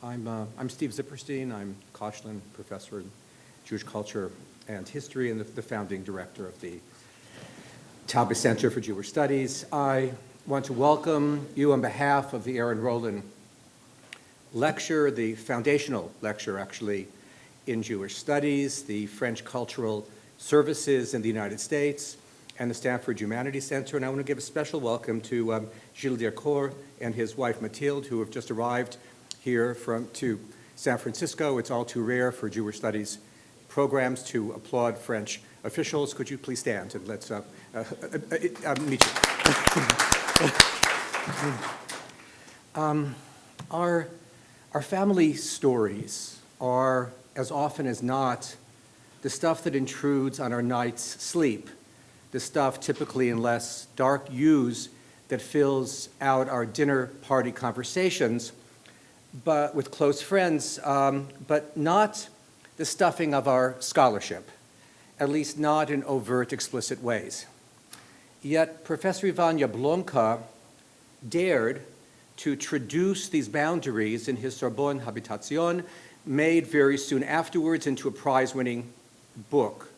I'm Steve Zipperstein. I'm Koshland Professor in Jewish Culture and History and the founding director of the Taube Center for Jewish Studies. I want to welcome you on behalf of the Aaron-Roland lecture, the foundational lecture, actually, in Jewish Studies, the French Cultural Services in the United States, and the Stanford Humanities Center. And I want to give a special welcome to Gilles Dircourt and his wife Mathilde, who have just arrived here to San Francisco. It's all too rare for Jewish Studies programs to applaud French officials. Could you please stand and let's meet you. Our family stories are, as often as not, the stuff that intrudes on our night's sleep, the stuff typically in less dark hues that fills out our dinner party conversations, but with close friends, but not the stuffing of our scholarship, at least not in overt, explicit ways. Yet Professor Ivan Jablonka dared to traduce these boundaries in his Sorbonne Habitation, made very soon afterwards into a prize-winning book.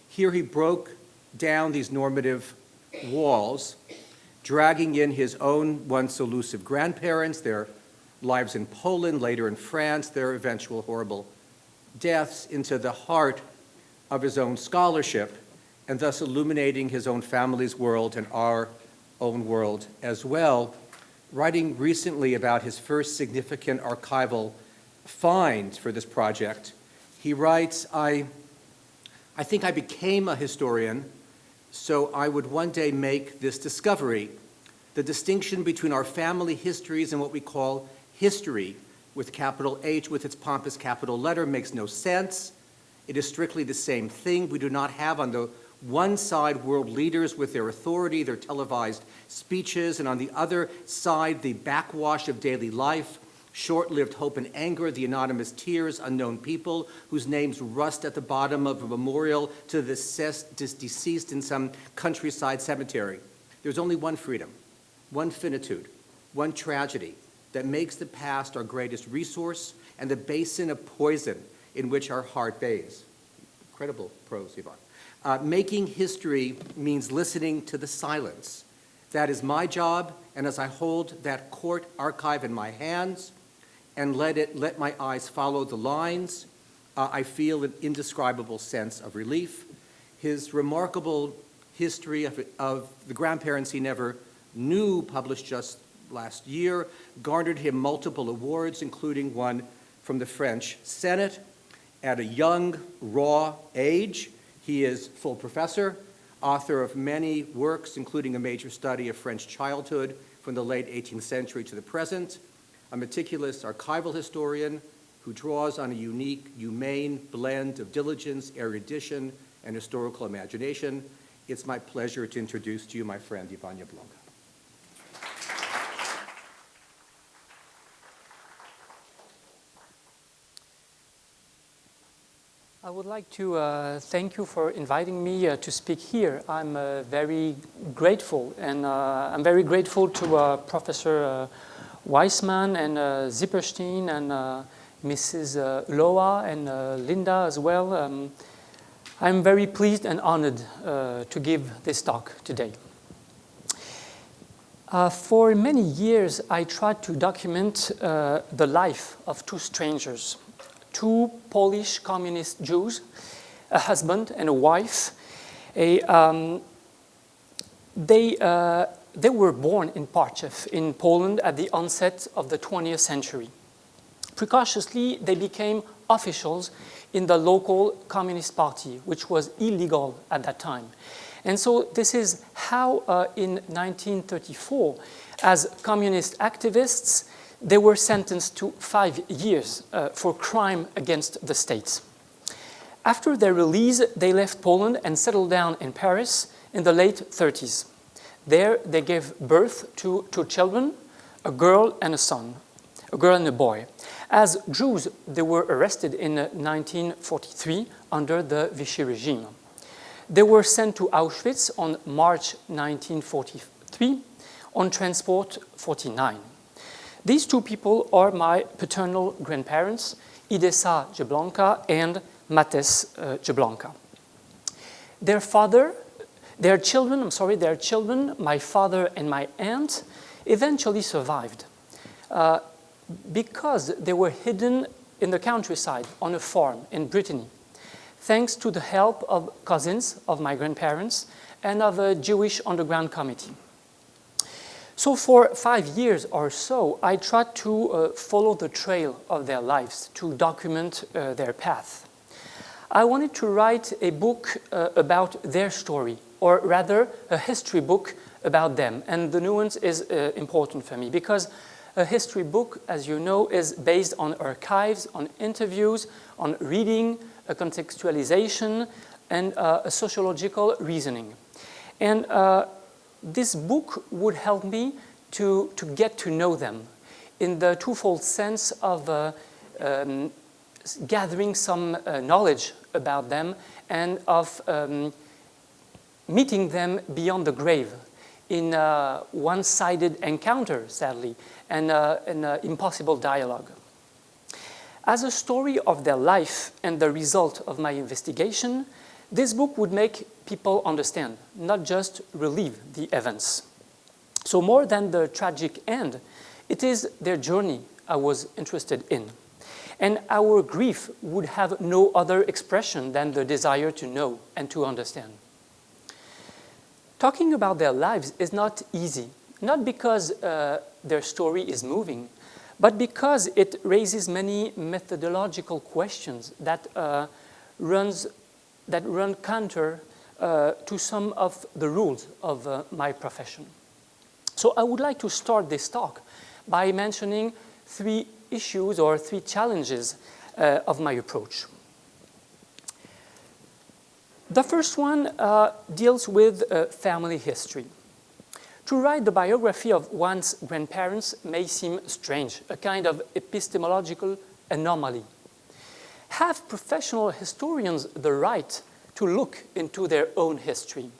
Here he broke down these normative walls, dragging in his own once elusive grandparents, their lives in Poland, later in France, their eventual horrible deaths, into the heart of his own scholarship, and thus illuminating his own family's world and our own world as well. Writing recently about his first significant archival find for this project, he writes, I think I became a historian so I would one day make this discovery. The distinction between our family histories and what we call history, with capital H, with its pompous capital letter, makes no sense. It is strictly the same thing. We do not have on the one side world leaders with their authority, their televised speeches, and on the other side the backwash of daily life, short-lived hope and anger, the anonymous tears, unknown people whose names rust at the bottom of a memorial to the deceased in some countryside cemetery. There's only one freedom, one finitude, one tragedy that makes the past our greatest resource and the basin of poison in which our heart bathes. Incredible prose, Ivan. Making history means listening to the silence. That is my job, and as I hold that court archive in my hands and let my eyes follow the lines, I feel an indescribable sense of relief. His remarkable history of the grandparents he never knew, published just last year, garnered him multiple awards, including one from the French Senate. At a young, raw age, he is full professor, author of many works, including a major study of French childhood from the late 18th century to the present, a meticulous archival historian who draws on a unique, humane blend of diligence, erudition, and historical imagination. It's my pleasure to introduce to you my friend Ivan Jablonka. I would like to thank you for inviting me to speak here. I'm very grateful, and I'm very grateful to Professor Weissman and Zipperstein and Mrs. Loa and Linda as well. I'm very pleased and honored to give this talk today. For many years, I tried to document the life of two strangers, two Polish communist Jews, a husband and a wife. They were born in Parchev in Poland at the onset of the 20th century. Precautiously, they became officials in the local Communist Party, which was illegal at that time. And so this is how in 1934, as communist activists, they were sentenced to 5 years for crime against the state. After their release, they left Poland and settled down in Paris in the late 30s. There, they gave birth to two children, a girl and a son, a girl and a boy. As Jews, they were arrested in 1943 under the Vichy regime. They were sent to Auschwitz on March 1943 on Transport 49. These two people are my paternal grandparents, Idesa Jablonka and Matès Jablonka. Their children, my father and my aunt, eventually survived because they were hidden in the countryside on a farm in Brittany, thanks to the help of cousins of my grandparents and of a Jewish underground committee. So for 5 years or so, I tried to follow the trail of their lives, to document their path. I wanted to write a book about their story, or rather a history book about them. And the nuance is important for me because a history book, as you know, is based on archives, on interviews, on reading, a contextualization, and a sociological reasoning. And this book would help me to get to know them in the twofold sense of gathering some knowledge about them and of meeting them beyond the grave in a one-sided encounter, sadly, and an impossible dialogue. As a story of their life and the result of my investigation, this book would make people understand, not just relive the events. So more than the tragic end, it is their journey I was interested in. And our grief would have no other expression than the desire to know and to understand. Talking about their lives is not easy, not because their story is moving, but because it raises many methodological questions that run counter to some of the rules of my profession. So I would like to start this talk by mentioning 3 issues or 3 challenges of my approach. The first one deals with family history. To write the biography of one's grandparents may seem strange, a kind of epistemological anomaly. Have professional historians the right to look into their own history?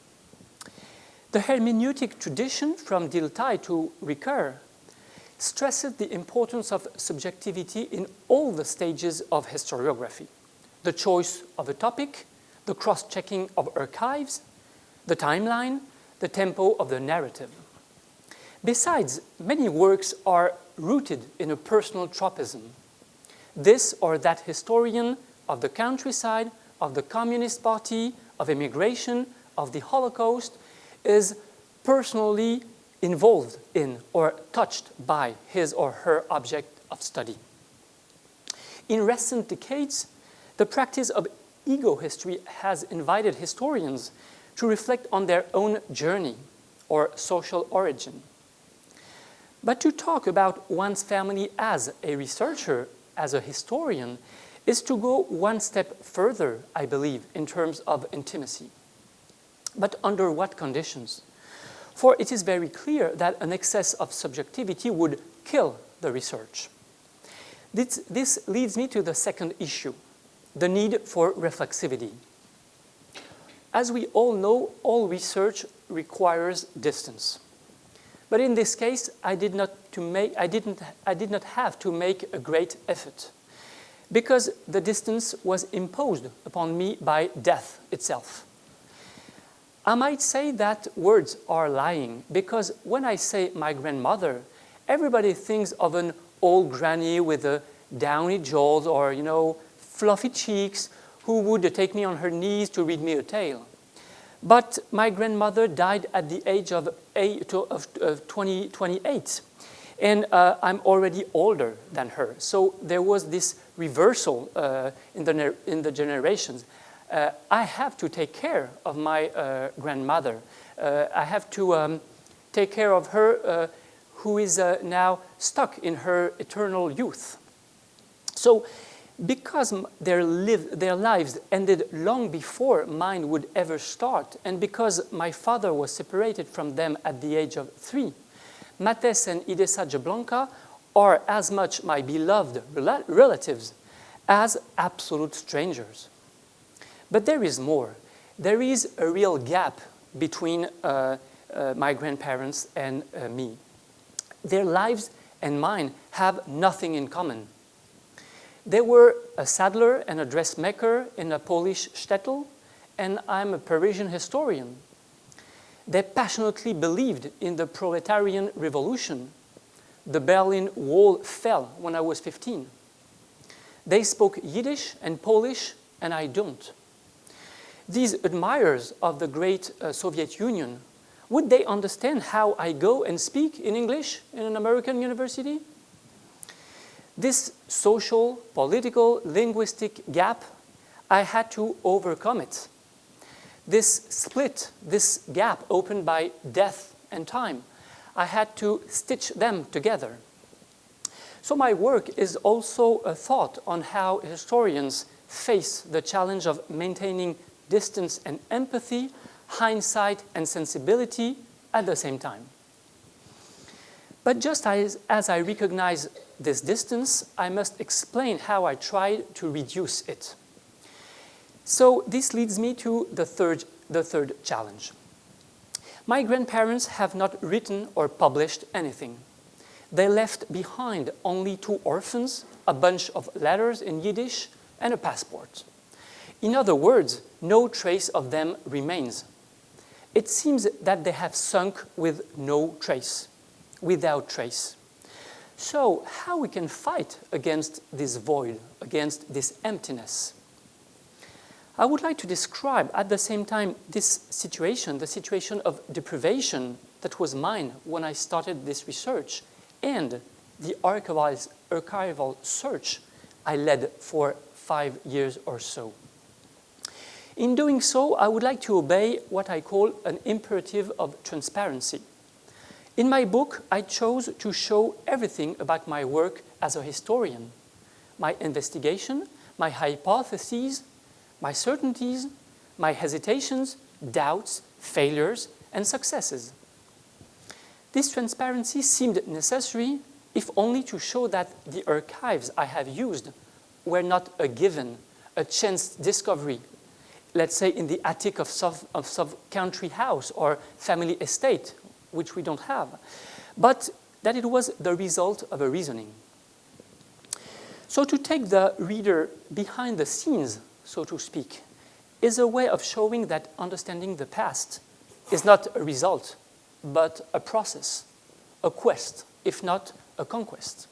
The hermeneutic tradition from Dilthey to Ricoeur stresses the importance of subjectivity in all the stages of historiography. The choice of a topic, the cross-checking of archives, the timeline, the tempo of the narrative. Besides, many works are rooted in a personal tropism. This or that historian of the countryside, of the Communist Party, of immigration, of the Holocaust, is personally involved in or touched by his or her object of study. In recent decades, the practice of ego history has invited historians to reflect on their own journey or social origin. But to talk about one's family as a researcher, as a historian, is to go one step further, I believe, in terms of intimacy. But under what conditions? For it is very clear that an excess of subjectivity would kill the research. This leads me to the second issue, the need for reflexivity. As we all know, all research requires distance. But in this case, I did not have to make a great effort, because the distance was imposed upon me by death itself. I might say that words are lying, because when I say my grandmother, everybody thinks of an old granny with a downy jaws or, fluffy cheeks who would take me on her knees to read me a tale. But my grandmother died at the age of 28, and I'm already older than her. So there was this reversal in the generations. I have to take care of my grandmother. I have to take care of her who is now stuck in her eternal youth. So because their lives ended long before mine would ever start, and because my father was separated from them at the age of 3, Matès and Idesa Jablonka are as much my beloved relatives as absolute strangers. But there is more. There is a real gap between my grandparents and me. Their lives and mine have nothing in common. They were a saddler and a dressmaker in a Polish shtetl, and I'm a Parisian historian. They passionately believed in the proletarian revolution. The Berlin Wall fell when I was 15. They spoke Yiddish and Polish, and I don't. These admirers of the great Soviet Union, would they understand how I go and speak in English in an American university? This social, political, linguistic gap, I had to overcome it. This split, this gap opened by death and time, I had to stitch them together. So my work is also a thought on how historians face the challenge of maintaining distance and empathy, hindsight and sensibility at the same time. But just as I recognize this distance, I must explain how I tried to reduce it. So this leads me to the third challenge. My grandparents have not written or published anything. They left behind only 2 orphans, a bunch of letters in Yiddish, and a passport. In other words, no trace of them remains. It seems that they have sunk with no trace, without trace. So how we can fight against this void, against this emptiness? I would like to describe at the same time this situation, the situation of deprivation that was mine when I started this research, and the archival search I led for 5 years or so. In doing so, I would like to obey what I call an imperative of transparency. In my book, I chose to show everything about my work as a historian, my investigation, my hypotheses, my certainties, my hesitations, doubts, failures, and successes. This transparency seemed necessary, if only to show that the archives I have used were not a given, a chance discovery, let's say in the attic of some country house or family estate, which we don't have, but that it was the result of a reasoning. So to take the reader behind the scenes, so to speak, is a way of showing that understanding the past is not a result, but a process, a quest, if not a conquest.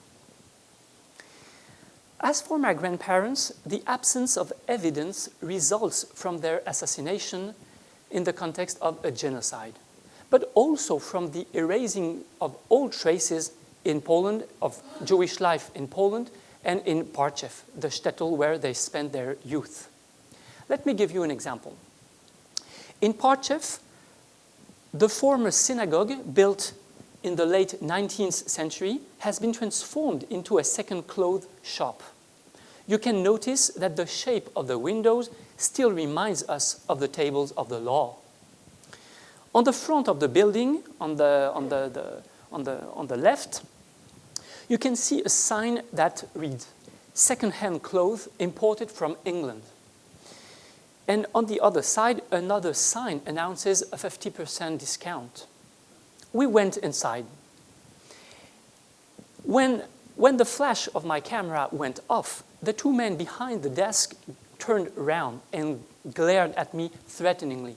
As for my grandparents, the absence of evidence results from their assassination in the context of a genocide, but also from the erasing of all traces in Poland, of Jewish life in Poland, and in Parchev, the shtetl where they spent their youth. Let me give you an example. In Parchev, the former synagogue, built in the late 19th century, has been transformed into a second clothes shop. You can notice that the shape of the windows still reminds us of the tables of the law. On the front of the building, on the left, you can see a sign that reads, "Second-hand clothes imported from England." And on the other side, another sign announces a 50% discount. We went inside. When the flash of my camera went off, the 2 men behind the desk turned around and glared at me threateningly.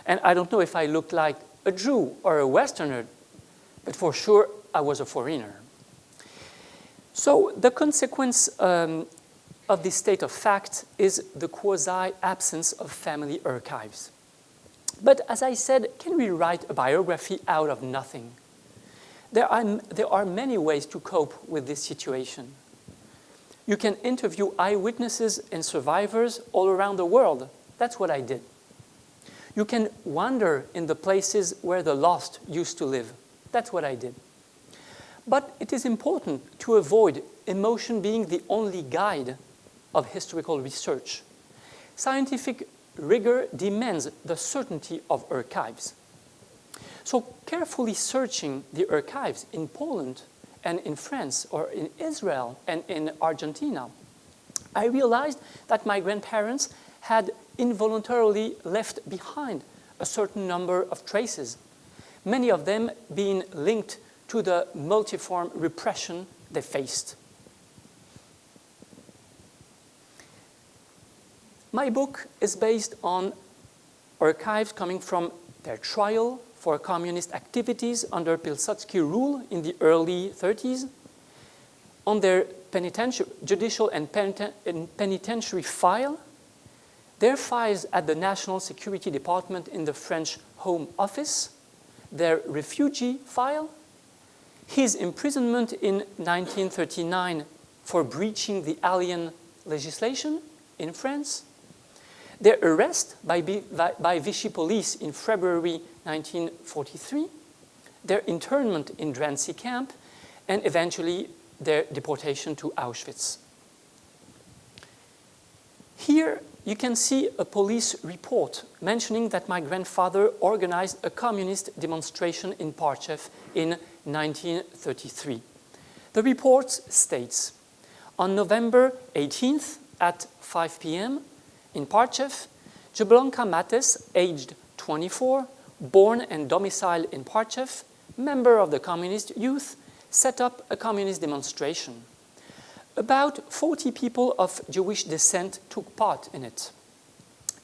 And I don't know if I looked like a Jew or a Westerner, but for sure I was a foreigner. So the consequence of this state of fact is the quasi-absence of family archives. But as I said, can we write a biography out of nothing? There are many ways to cope with this situation. You can interview eyewitnesses and survivors all around the world. That's what I did. You can wander in the places where the lost used to live. That's what I did. But it is important to avoid emotion being the only guide of historical research. Scientific rigor demands the certainty of archives. So carefully searching the archives in Poland and in France or in Israel and in Argentina, I realized that my grandparents had involuntarily left behind a certain number of traces, many of them being linked to the multiform repression they faced. My book is based on archives coming from their trial for communist activities under Pilsudski rule in the early 30s, on their judicial and penitentiary file, their files at the National Security Department in the French Home Office, their refugee file, his imprisonment in 1939 for breaching the alien legislation in France, their arrest by Vichy police in February 1943, their internment in Drancy camp, and eventually their deportation to Auschwitz. Here you can see a police report mentioning that my grandfather organized a communist demonstration in Parchev in 1933. The report states, on November 18th at 5 p.m. in Parchev, Jablonka Matès, aged 24, born and domiciled in Parchev, member of the communist youth, set up a communist demonstration. About 40 people of Jewish descent took part in it.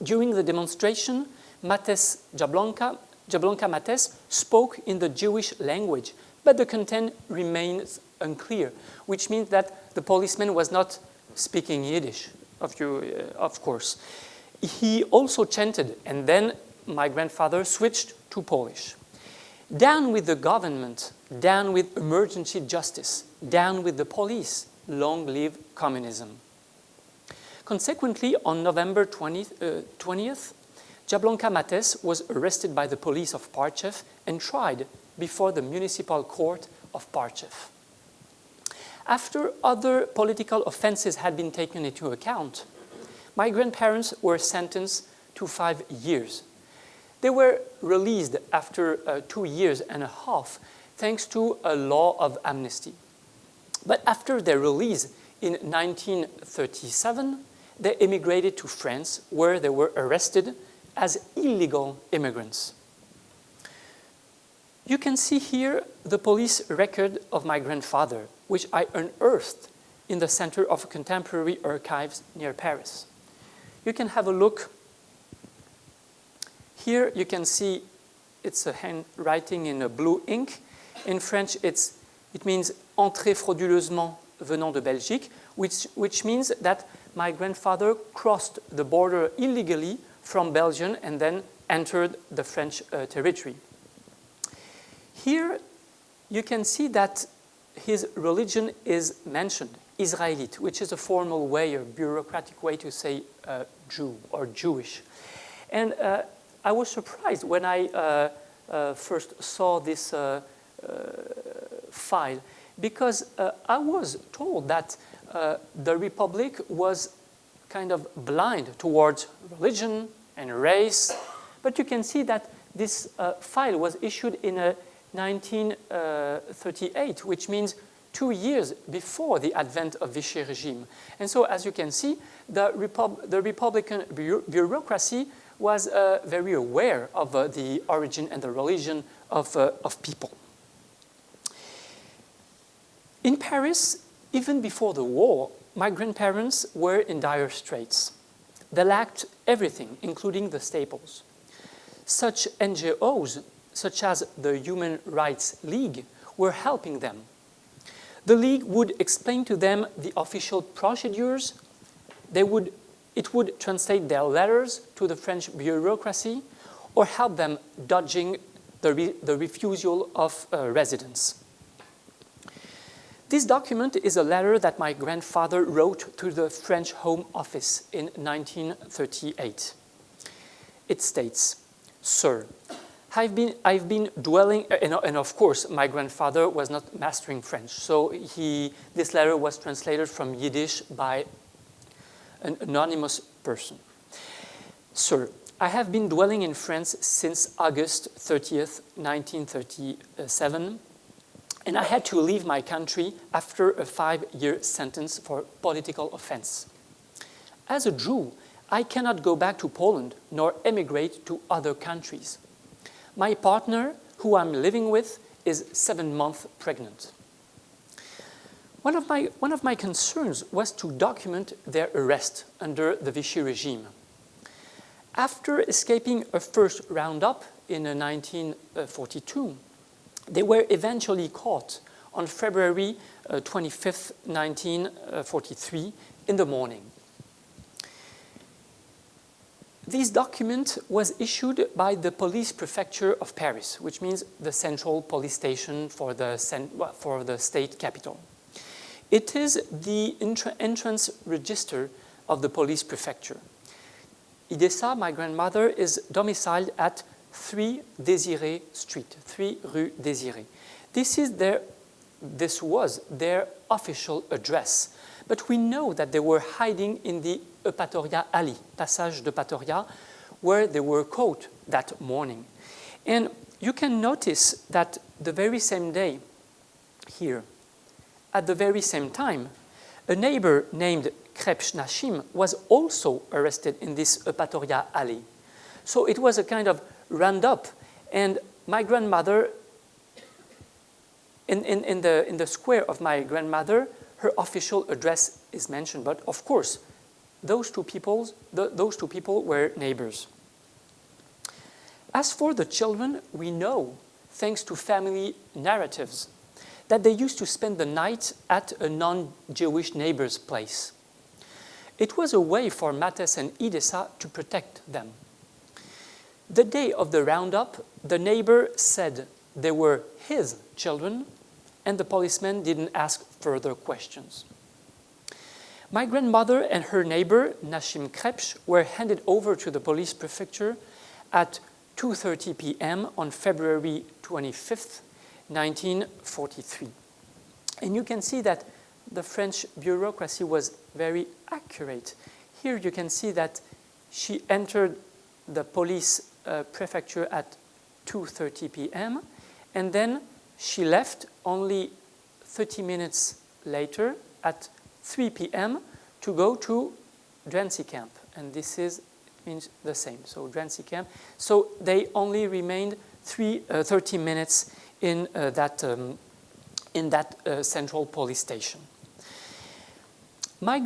During the demonstration, Jablonka Matès spoke in the Jewish language, but the content remains unclear, which means that the policeman was not speaking Yiddish, of course. He also chanted, and then my grandfather switched to Polish. Down with the government, down with emergency justice, down with the police, long live communism. Consequently, on November 20th, Jablonka Matès was arrested by the police of Parchev and tried before the municipal court of Parchev. After other political offenses had been taken into account, my grandparents were sentenced to 5 years. They were released after 2 years and a half, thanks to a law of amnesty. But after their release in 1937, they emigrated to France, where they were arrested as illegal immigrants. You can see here the police record of my grandfather, which I unearthed in the Center of Contemporary Archives near Paris. You can have a look. Here you can see it's a handwriting in a blue ink. In French, it means « entrée frauduleusement venant de Belgique », which means that my grandfather crossed the border illegally from Belgium and then entered the French territory. Here you can see that his religion is mentioned, Israelite, which is a formal way, a bureaucratic way to say Jew or Jewish. And I was surprised when I first saw this file, because I was told that the Republic was kind of blind towards religion and race, but you can see that this file was issued in 1938, which means 2 years before the advent of Vichy regime. And so, as you can see, the Republican bureaucracy was very aware of the origin and the religion of people. In Paris, even before the war, my grandparents were in dire straits. They lacked everything, including the staples. Such NGOs, such as the Human Rights League, were helping them. The League would explain to them the official procedures. It would translate their letters to the French bureaucracy or help them dodging the refusal of residence. This document is a letter that my grandfather wrote to the French Home Office in 1938. It states, "Sir, I've been dwelling," and of course my grandfather was not mastering French, so this letter was translated from Yiddish by an anonymous person. "Sir, I have been dwelling in France since August 30th, 1937, and I had to leave my country after a 5-year sentence for political offense. As a Jew, I cannot go back to Poland nor emigrate to other countries. My partner, who I'm living with, is 7 months pregnant. One of my concerns was to document their arrest under the Vichy regime. After escaping a first roundup in 1942, they were eventually caught on February 25th, 1943, in the morning. This document was issued by the police prefecture of Paris, which means the central police station for the state capital. It is the entrance register of the police prefecture. Idesa, my grandmother, is domiciled at 3 Désiré Street, 3 Rue Désiré. This was their official address, but we know that they were hiding in the Eupatoria Alley, Passage de Patoria, where they were caught that morning. And you can notice that the very same day here, at the very same time, a neighbor named Krebs Nashim was also arrested in this Eupatoria Alley. So it was a kind of roundup, and my grandmother, in the square of my grandmother, her official address is mentioned, but of course, those two people were neighbors. As for the children, we know, thanks to family narratives, that they used to spend the night at a non-Jewish neighbor's place. It was a way for Matès and Idesa to protect them. The day of the roundup, the neighbor said they were his children, and the policeman didn't ask further questions. My grandmother and her neighbor, Nashim Krebs, were handed over to the police prefecture at 2:30 p.m. on February 25th, 1943. And you can see that the French bureaucracy was very accurate. Here you can see that she entered the police prefecture at 2:30 p.m. and then she left only 30 minutes later at 3 p.m. to go to Drancy camp. And this means the same, so Drancy camp. So they only remained 30 minutes in that central police station. My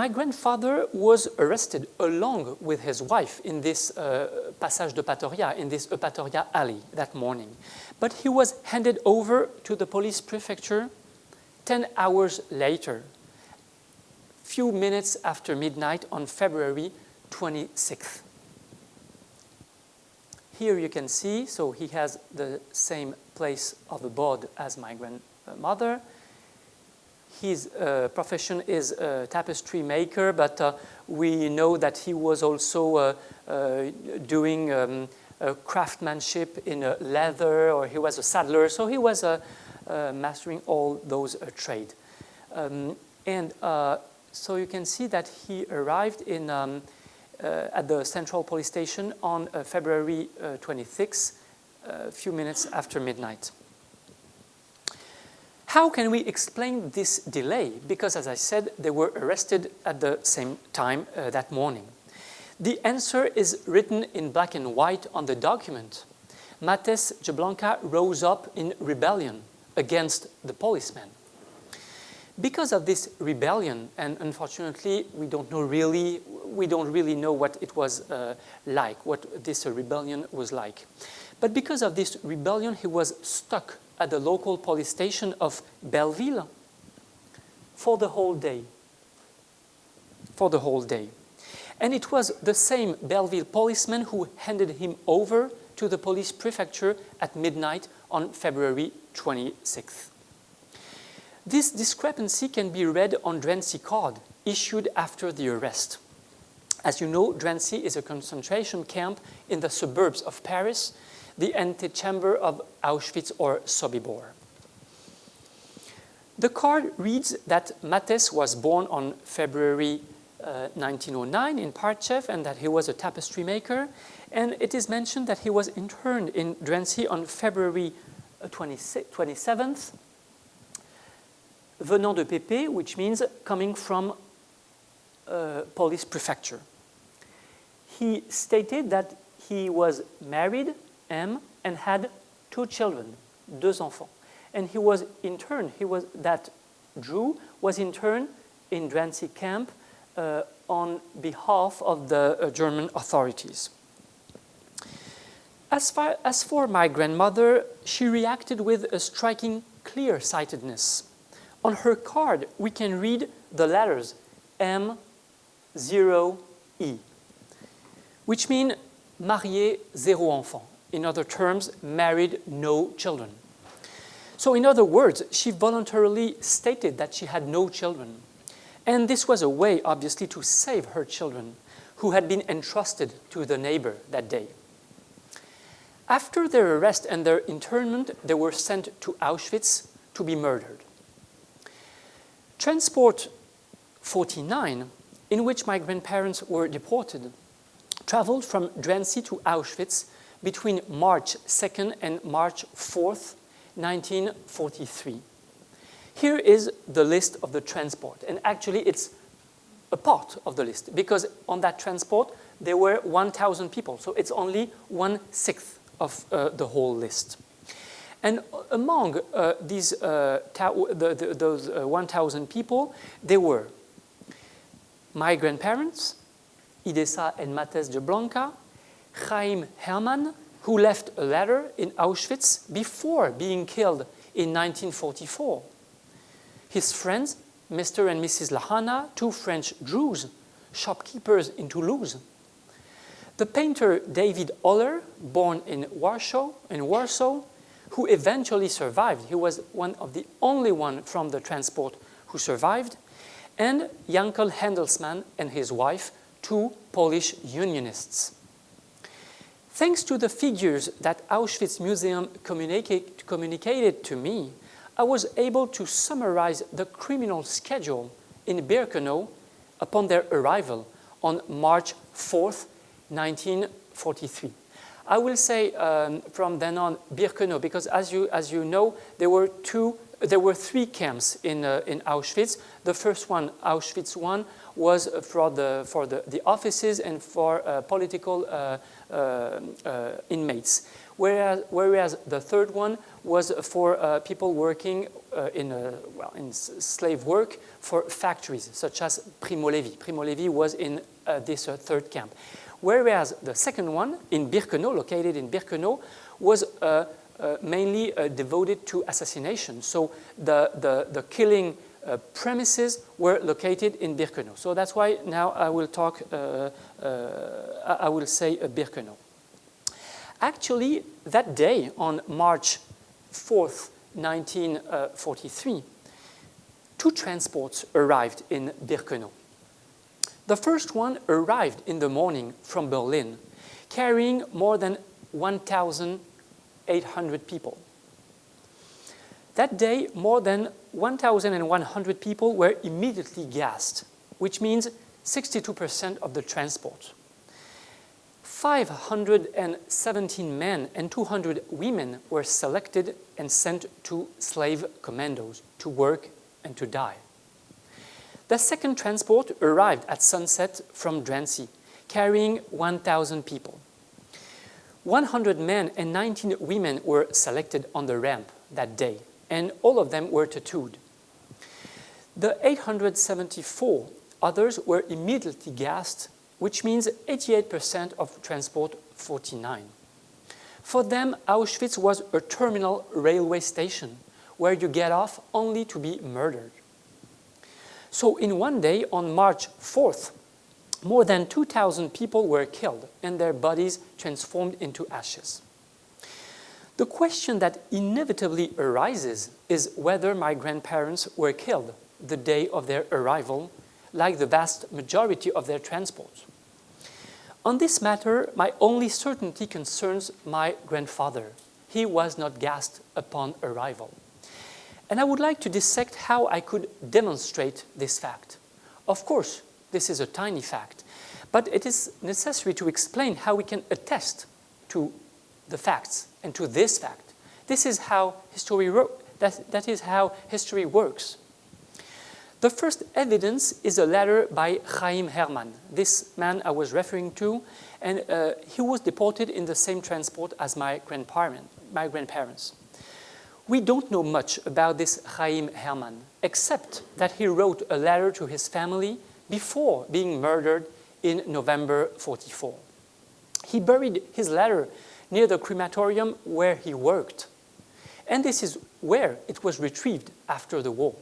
grandfather was arrested along with his wife in this Passage de Patoria, in this Eupatoria Alley that morning. But he was handed over to the police prefecture 10 hours later, few minutes after midnight on February 26th. Here you can see, so he has the same place of abode as my grandmother. His profession is a tapestry maker, but we know that he was also doing craftsmanship in leather, or he was a saddler, so he was mastering all those trade. So you can see that he arrived at the Central Police Station on February 26, a few minutes after midnight. How can we explain this delay? Because, as I said, they were arrested at the same time that morning. The answer is written in black and white on the document. Matès Jablonka rose up in rebellion against the policeman. Because of this rebellion, and unfortunately we don't really know what it was like, what this rebellion was like. But because of this rebellion, he was stuck at the local police station of Belleville for the whole day. And it was the same Belleville policeman who handed him over to the police prefecture at midnight on February 26th. This discrepancy can be read on Drancy card issued after the arrest. As you know, Drancy is a concentration camp in the suburbs of Paris, the antechamber of Auschwitz or Sobibor. The card reads that Matès was born on February 1909 in Partchev and that he was a tapestry maker, and it is mentioned that he was interned in Drancy on February 27th, venant de PP, which means coming from police prefecture. He stated that he was married, and had 2 children, deux enfants. And he was interned, that Drew was interned in Drancy camp on behalf of the German authorities. As for my grandmother, she reacted with a striking clear-sightedness. On her card, we can read the letters M0E, which mean marié zéro enfant. In other terms, married no children. So in other words, she voluntarily stated that she had no children. And this was a way, obviously, to save her children, who had been entrusted to the neighbor that day. After their arrest and their internment, they were sent to Auschwitz to be murdered. Transport 49, in which my grandparents were deported, traveled from Drancy to Auschwitz between March 2nd and March 4th, 1943. Here is the list of the transport, and actually it's a part of the list, because on that transport there were 1,000 people, so it's only 1/6 of the whole list. And among those 1,000 people, there were my grandparents, Idesa and Matès Jablonka, Chaim Herman, who left a letter in Auschwitz before being killed in 1944. His friends, Mr. and Mrs. Lahana, two French Jews, shopkeepers in Toulouse. The painter David Oller, born in Warsaw, who eventually survived. He was one of the only one from the transport who survived. And Jankel Handelsman and his wife, two Polish unionists. Thanks to the figures that Auschwitz Museum communicated to me, I was able to summarize the criminal schedule in Birkenau upon their arrival on March 4th, 1943. I will say from then on Birkenau, because as you know, there were three camps in Auschwitz. The first one, Auschwitz I, was for the offices and for political inmates, whereas the third one was for people working in slave work for factories, such as Primo Levi. Primo Levi was in this third camp. Whereas the second one, in Birkenau, located in Birkenau, was mainly devoted to assassination. So the killing premises were located in Birkenau. So that's why now I will talk, I will say Birkenau. Actually, that day, on March 4th, 1943, two transports arrived in Birkenau. The first one arrived in the morning from Berlin, carrying more than 1,800 people. That day, more than 1,100 people were immediately gassed, which means 62% of the transport. 517 men and 200 women were selected and sent to slave commandos to work and to die. The second transport arrived at sunset from Drancy, carrying 1,000 people. 100 men and 19 women were selected on the ramp that day, and all of them were tattooed. The 874 others were immediately gassed, which means 88% of transport 49. For them, Auschwitz was a terminal railway station where you get off only to be murdered. So in one day, on March 4th, more than 2,000 people were killed and their bodies transformed into ashes. The question that inevitably arises is whether my grandparents were killed the day of their arrival, like the vast majority of their transports. On this matter, my only certainty concerns my grandfather. He was not gassed upon arrival. And I would like to dissect how I could demonstrate this fact. Of course, this is a tiny fact, but it is necessary to explain how we can attest to the facts and to this fact. This is how history that is how history works. The first evidence is a letter by Chaim Herman, this man I was referring to, and he was deported in the same transport as my grandparents. We don't know much about this Chaim Herman, except that he wrote a letter to his family before being murdered in November 44. He buried his letter near the crematorium where he worked, and this is where it was retrieved after the war.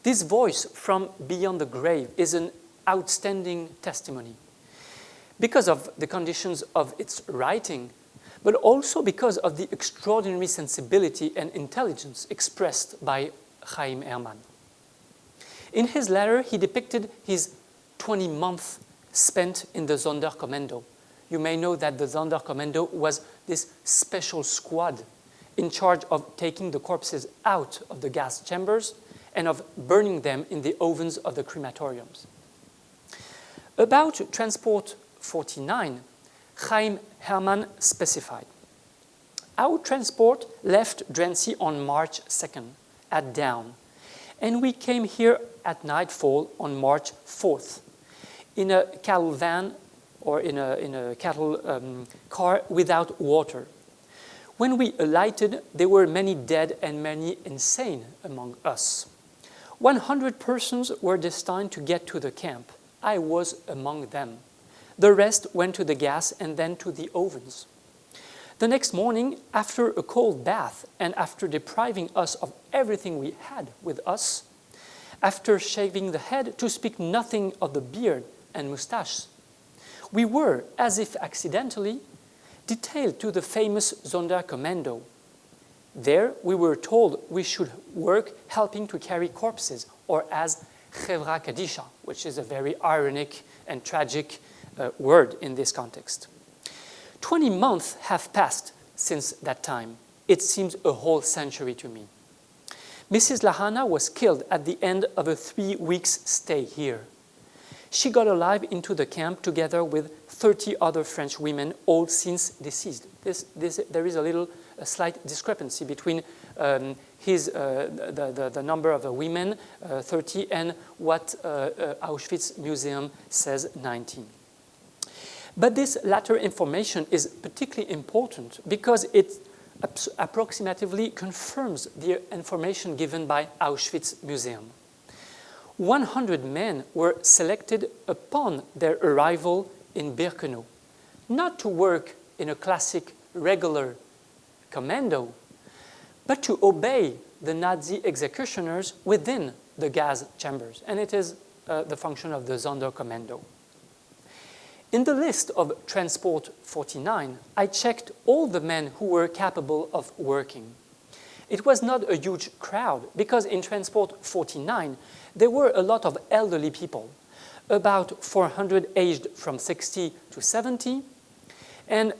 This voice from beyond the grave is an outstanding testimony because of the conditions of its writing, but also because of the extraordinary sensibility and intelligence expressed by Chaim Herman. In his letter, he depicted his 20 months spent in the Sonderkommando. You may know that the Sonderkommando was this special squad in charge of taking the corpses out of the gas chambers and of burning them in the ovens of the crematoriums. About Transport 49, Chaim Herman specified, "Our transport left Drancy on March 2nd at dawn, and we came here at nightfall on March 4th in a cattle van or in a cattle car without water. When we alighted, there were many dead and many insane among us. 100 persons were destined to get to the camp. I was among them. The rest went to the gas and then to the ovens. The next morning, after a cold bath and after depriving us of everything we had with us, after shaving the head, to speak nothing of the beard and mustache, we were, as if accidentally, detailed to the famous Sonderkommando. There we were told we should work helping to carry corpses, or as Chevra Kadisha, which is a very ironic and tragic word in this context. 20 months have passed since that time. It seems a whole century to me. Mrs. Lahana was killed at the end of a 3 weeks stay here. She got alive into the camp together with 30 other French women, all since deceased." There is a slight discrepancy between the number of women, 30, and what Auschwitz Museum says, 19. But this latter information is particularly important because it approximatively confirms the information given by Auschwitz Museum. 100 men were selected upon their arrival in Birkenau, not to work in a classic regular commando, but to obey the Nazi executioners within the gas chambers, and it is the function of the Sonderkommando. In the list of Transport 49, I checked all the men who were capable of working. It was not a huge crowd because in Transport 49, there were a lot of elderly people, about 400 aged from 60 to 70, and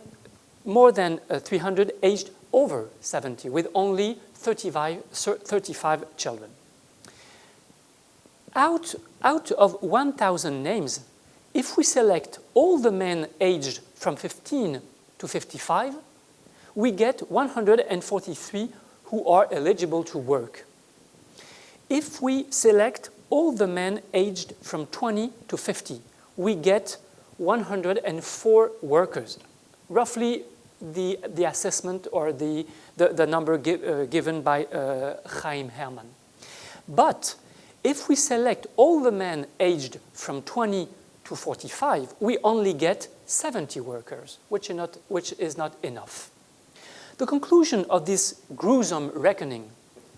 more than 300 aged over 70, with only 35 children. Out of 1,000 names, if we select all the men aged from 15 to 55, we get 143 who are eligible to work. If we select all the men aged from 20 to 50, we get 104 workers, roughly the assessment or the number given by Chaim Herman. But if we select all the men aged from 20 to 45, we only get 70 workers, which is not enough. The conclusion of this gruesome reckoning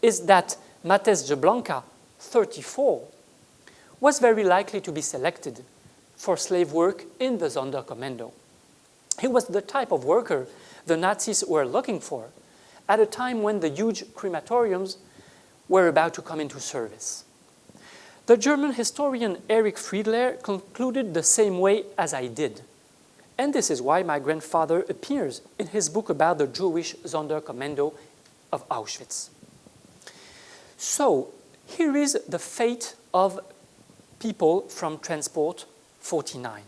is that Matès Jablonka, 34, was very likely to be selected for slave work in the Sonderkommando. He was the type of worker the Nazis were looking for at a time when the huge crematoriums were about to come into service. The German historian Erich Friedler concluded the same way as I did. And this is why my grandfather appears in his book about the Jewish Sonderkommando of Auschwitz. So, here is the fate of people from Transport 49.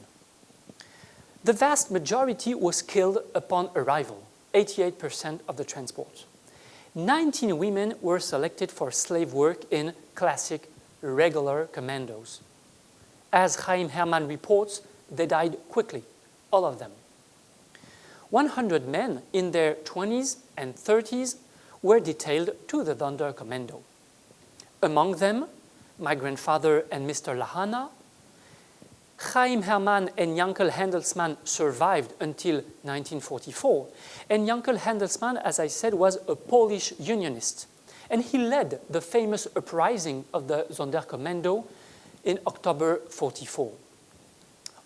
The vast majority was killed upon arrival, 88% of the transport. 19 women were selected for slave work in classic regular commandos. As Chaim Herman reports, they died quickly, all of them. 100 men in their 20s and 30s were detailed to the Sonderkommando. Among them, my grandfather and Mr. Lahana, Chaim Hermann and Yankel Handelsman survived until 1944. And Yankel Handelsman, as I said, was a Polish unionist. And he led the famous uprising of the Sonderkommando in October 44.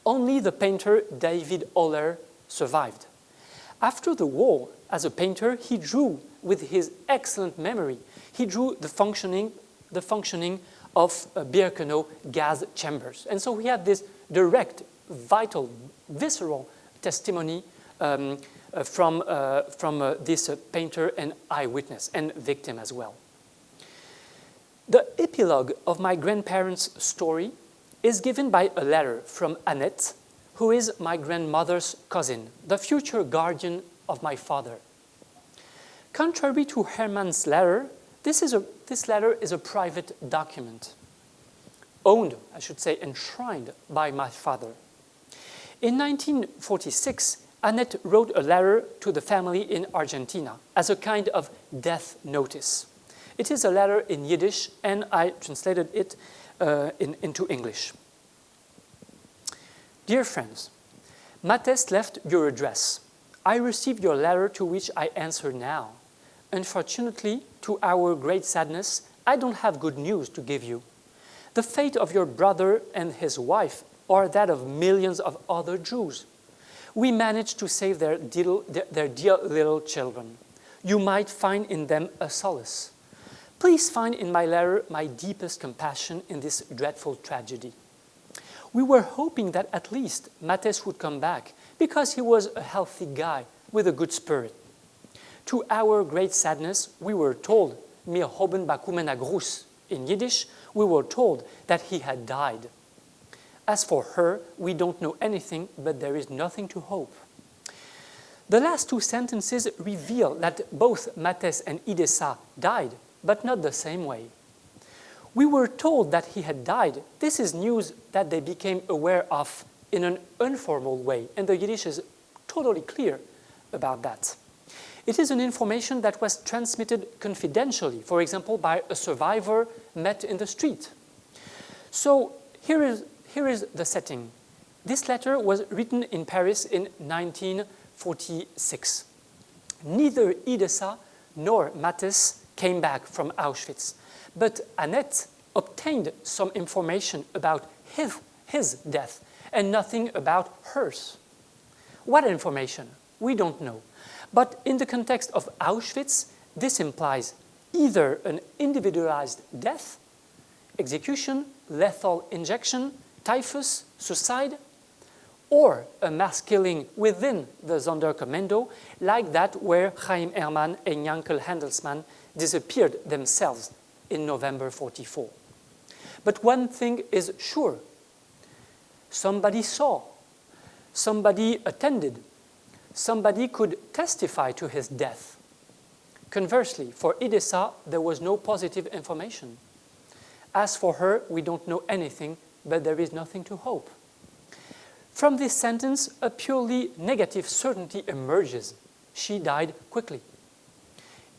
Only the painter David Oller survived. After the war, as a painter, he drew, with his excellent memory, he drew the functioning of Birkenau gas chambers. And so he had this direct, vital, visceral testimony from this painter and eyewitness and victim as well. The epilogue of my grandparents' story is given by a letter from Annette, who is my grandmother's cousin, the future guardian of my father. Contrary to Hermann's letter, this letter is a private document, owned, I should say, enshrined by my father. In 1946, Annette wrote a letter to the family in Argentina as a kind of death notice. It is a letter in Yiddish, and I translated it into English. Dear friends, Matès left your address. I received your letter, to which I answer now. Unfortunately, to our great sadness, I don't have good news to give you. The fate of your brother and his wife are that of millions of other Jews. We managed to save their dear little children. You might find in them a solace. Please find in my letter my deepest compassion in this dreadful tragedy. We were hoping that at least Matès would come back, because he was a healthy guy with a good spirit. To our great sadness, we were told, mir hoben bakumen a grus, in Yiddish, we were told that he had died. As for her, we don't know anything, but there is nothing to hope. The last two sentences reveal that both Matès and Idesa died, but not the same way. We were told that he had died. This is news that they became aware of in an informal way, and the Yiddish is totally clear about that. It is an information that was transmitted confidentially, for example, by a survivor met in the street. So here is the setting. This letter was written in Paris in 1946. Neither Idesa nor Matès came back from Auschwitz, but Annette obtained some information about his death and nothing about hers. What information? We don't know. But in the context of Auschwitz, this implies either an individualized death, execution, lethal injection, typhus, suicide, or a mass killing within the Sonderkommando, like that where Chaim Hermann and Yankel Handelsman disappeared themselves in November 44. But one thing is sure. Somebody saw, somebody attended, somebody could testify to his death. Conversely, for Idesa, there was no positive information. As for her, we don't know anything, but there is nothing to hope. From this sentence, a purely negative certainty emerges. She died quickly.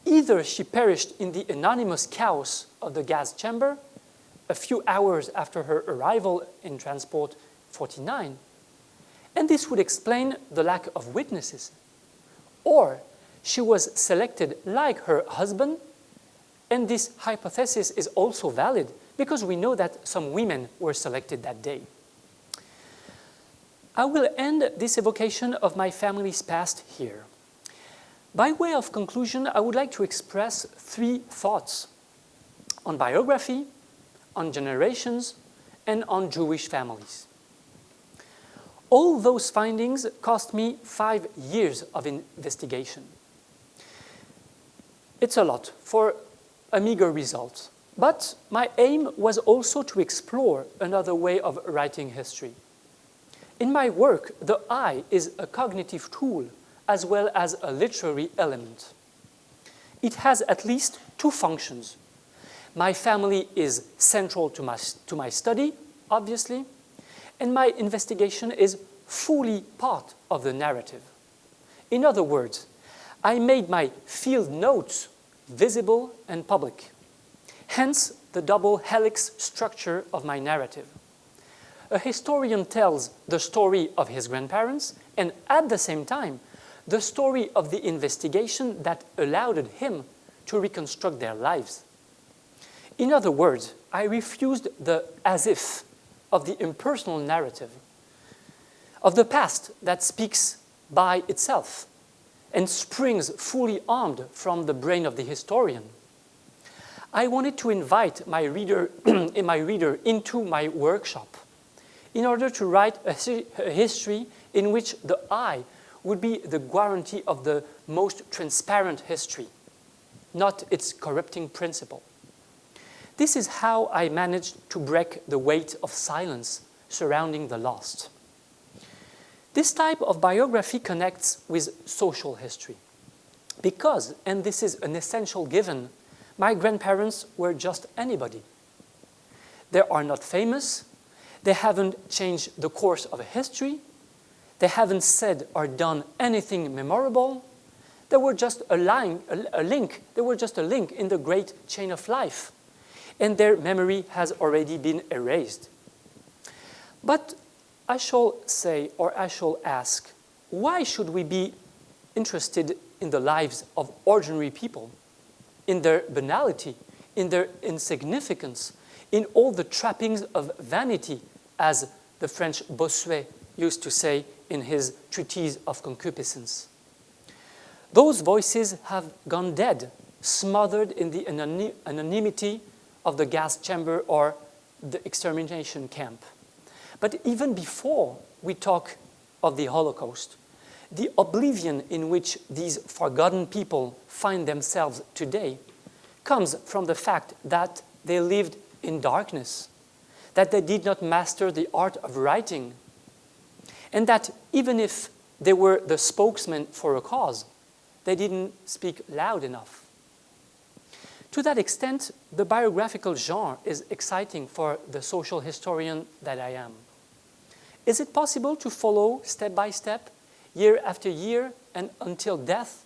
Either she perished in the anonymous chaos of the gas chamber a few hours after her arrival in Transport 49, and this would explain the lack of witnesses. Or she was selected like her husband, and this hypothesis is also valid because we know that some women were selected that day. I will end this evocation of my family's past here. By way of conclusion, I would like to express three thoughts on biography, on generations, and on Jewish families. All those findings cost me 5 years of investigation. It's a lot for a meager result, but my aim was also to explore another way of writing history. In my work, the eye is a cognitive tool as well as a literary element. It has at least two functions. My family is central to my study, obviously, and my investigation is fully part of the narrative. In other words, I made my field notes visible and public. Hence, the double helix structure of my narrative. A historian tells the story of his grandparents and at the same time, the story of the investigation that allowed him to reconstruct their lives. In other words, I refused the as if of the impersonal narrative, of the past that speaks by itself and springs fully armed from the brain of the historian. I wanted to invite my reader into my workshop in order to write a history in which the I would be the guarantee of the most transparent history, not its corrupting principle. This is how I managed to break the weight of silence surrounding the lost. This type of biography connects with social history because, and this is an essential given, my grandparents were just anybody. They are not famous, they haven't changed the course of history, they haven't said or done anything memorable, they were just a link in the great chain of life, and their memory has already been erased. But I shall say, or I shall ask, why should we be interested in the lives of ordinary people, in their banality, in their insignificance, in all the trappings of vanity, as the French Bossuet used to say in his Treatise of Concupiscence? Those voices have gone dead, smothered in the anonymity of the gas chamber or the extermination camp. But even before we talk of the Holocaust, the oblivion in which these forgotten people find themselves today comes from the fact that they lived in darkness, that they did not master the art of writing, and that even if they were the spokesman for a cause, they didn't speak loud enough. To that extent, the biographical genre is exciting for the social historian that I am. Is it possible to follow step by step, year after year, and until death,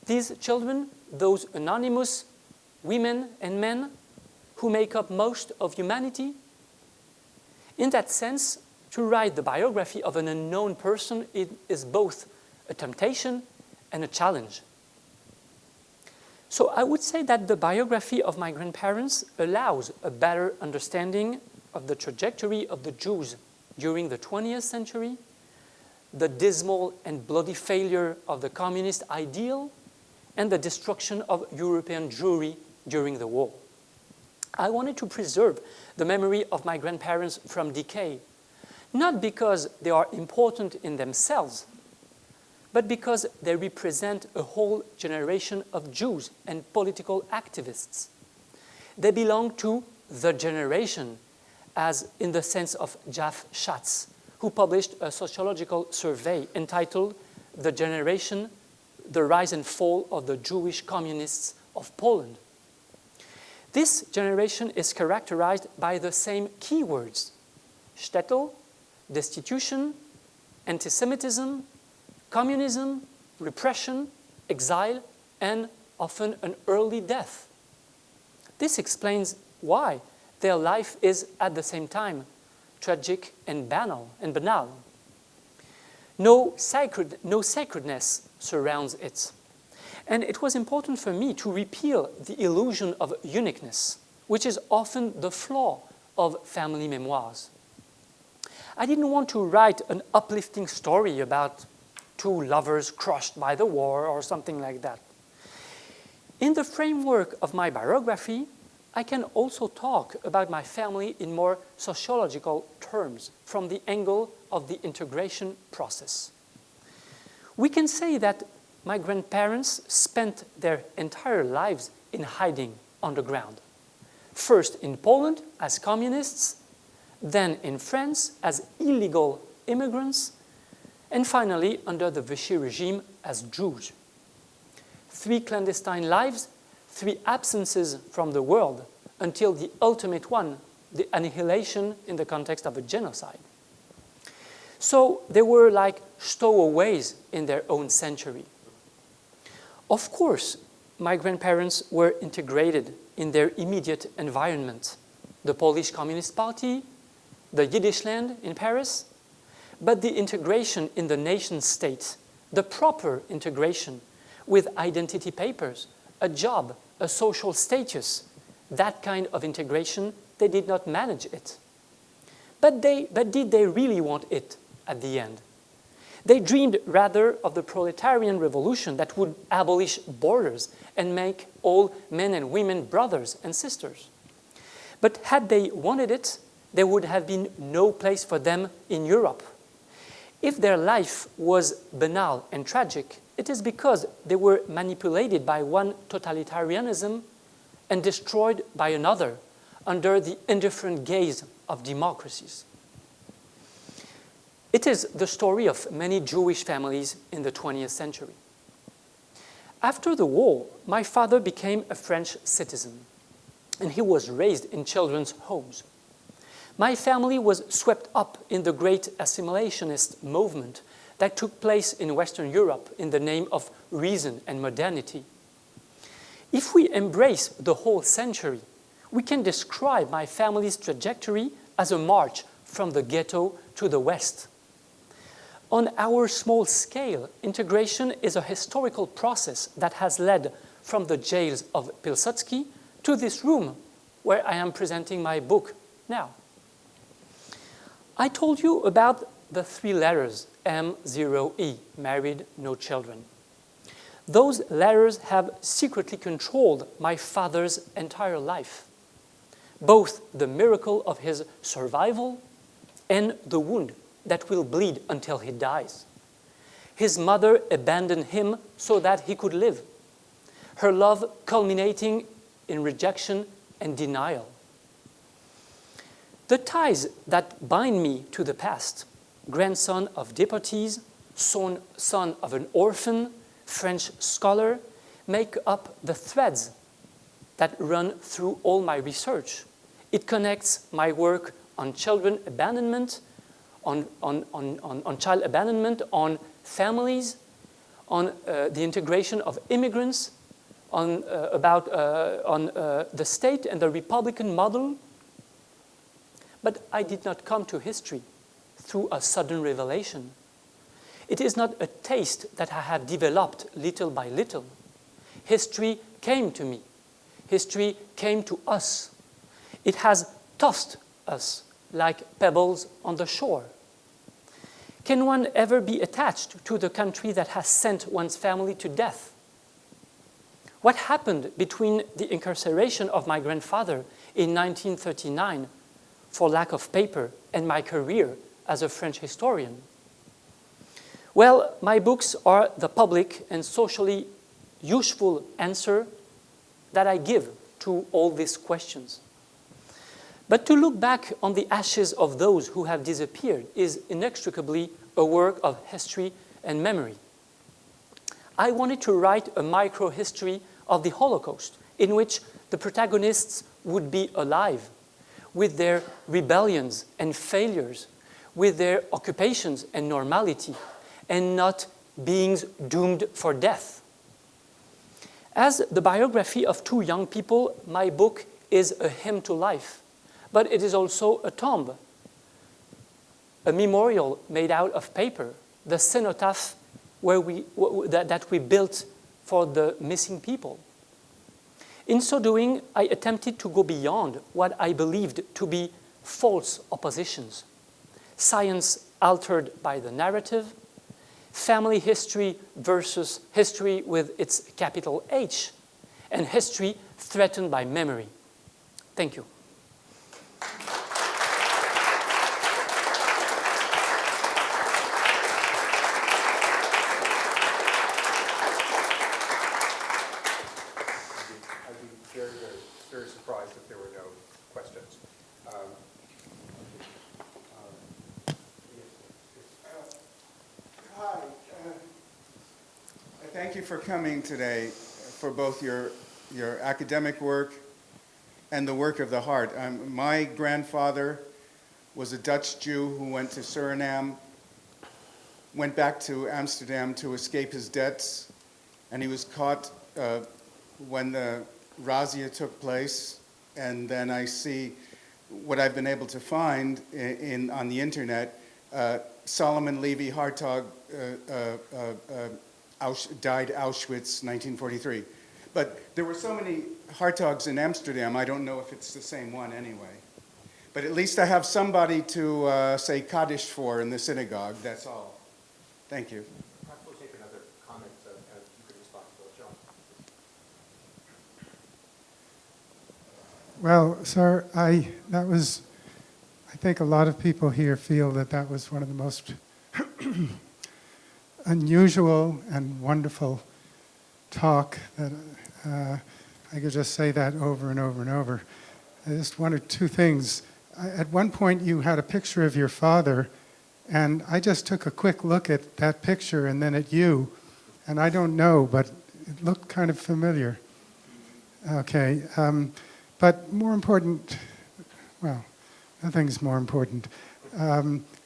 these children, those anonymous women and men who make up most of humanity? In that sense, to write the biography of an unknown person is both a temptation and a challenge. So I would say that the biography of my grandparents allows a better understanding of the trajectory of the Jews during the 20th century, the dismal and bloody failure of the communist ideal, and the destruction of European Jewry during the war. I wanted to preserve the memory of my grandparents from decay, not because they are important in themselves, but because they represent a whole generation of Jews and political activists. They belong to the generation, as in the sense of Jaf Schatz, who published a sociological survey entitled "The Generation, the Rise and Fall of the Jewish Communists of Poland." This generation is characterized by the same keywords: shtetl, destitution, anti-Semitism, communism, repression, exile, and often an early death. This explains why their life is at the same time tragic and banal. No sacredness surrounds it. And it was important for me to repeal the illusion of uniqueness, which is often the flaw of family memoirs. I didn't want to write an uplifting story about two lovers crushed by the war or something like that. In the framework of my biography, I can also talk about my family in more sociological terms from the angle of the integration process. We can say that my grandparents spent their entire lives in hiding underground. First in Poland as communists, then in France as illegal immigrants, and finally under the Vichy regime as Jews. 3 clandestine lives, 3 absences from the world, until the ultimate one, the annihilation in the context of a genocide. So they were like stowaways in their own century. Of course, my grandparents were integrated in their immediate environment, the Polish Communist Party, the Yiddish land in Paris, but the integration in the nation state, the proper integration with identity papers, a job, a social status, that kind of integration, they did not manage it. But did they really want it at the end? They dreamed rather of the proletarian revolution that would abolish borders and make all men and women brothers and sisters. But had they wanted it, there would have been no place for them in Europe. If their life was banal and tragic, it is because they were manipulated by one totalitarianism and destroyed by another under the indifferent gaze of democracies. It is the story of many Jewish families in the 20th century. After the war, my father became a French citizen, and he was raised in children's homes. My family was swept up in the great assimilationist movement that took place in Western Europe in the name of reason and modernity. If we embrace the whole century, we can describe my family's trajectory as a march from the ghetto to the West. On our small scale, integration is a historical process that has led from the jails of Pilsudski to this room where I am presenting my book now. I told you about the 3 letters M0E, married, no children. Those letters have secretly controlled my father's entire life, both the miracle of his survival and the wound that will bleed until he dies. His mother abandoned him so that he could live, her love culminating in rejection and denial. The ties that bind me to the past, grandson of deportees, son of an orphan, French scholar, make up the threads that run through all my research. It connects my work on children abandonment, on child abandonment, on families, on the integration of immigrants, on the state and the Republican model. But I did not come to history through a sudden revelation. It is not a taste that I have developed little by little. History came to me. History came to us. It has tossed us like pebbles on the shore. Can one ever be attached to the country that has sent one's family to death? What happened between the incarceration of my grandfather in 1939 for lack of paper and my career as a French historian? Well, my books are the public and socially useful answer that I give to all these questions. But to look back on the ashes of those who have disappeared is inextricably a work of history and memory. I wanted to write a micro-history of the Holocaust in which the protagonists would be alive, with their rebellions and failures, with their occupations and normality, and not beings doomed for death. As the biography of 2 young people, my book is a hymn to life, but it is also a tomb, a memorial made out of paper, the cenotaph that we built for the missing people. In so doing, I attempted to go beyond what I believed to be false oppositions. Science altered by the narrative, family history versus history with its capital H, and history threatened by memory. Thank you. Very surprised if there were no questions. Hi. Thank you for coming today for both your academic work and the work of the heart. My grandfather was a Dutch Jew who went to Suriname, went back to Amsterdam to escape his debts, and he was caught when the razzia took place, and then I see what I've been able to find on the internet. Solomon Levy Hartog died Auschwitz, 1943. But there were so many Hartogs in Amsterdam, I don't know if it's the same one anyway. But at least I have somebody to say Kaddish for in the synagogue, that's all. Thank you. Perhaps we'll take another comment as you could respond to John. Well, sir, I think a lot of people here feel that that was one of the most unusual and wonderful talk that I could just say that over and over and over. Just one or two things. At one point you had a picture of your father, and I just took a quick look at that picture and then at you, and I don't know, but it looked kind of familiar. Okay, but more important, well, nothing's more important.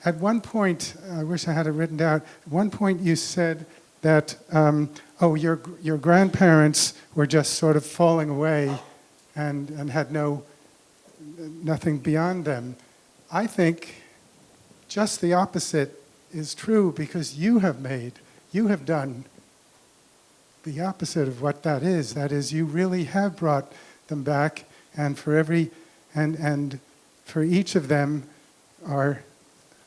At one point, I wish I had it written down, at one point you said that, your grandparents were just sort of falling away and had nothing beyond them. I think just the opposite is true, because you have done the opposite of what that is. That is, you really have brought them back, and for each of them are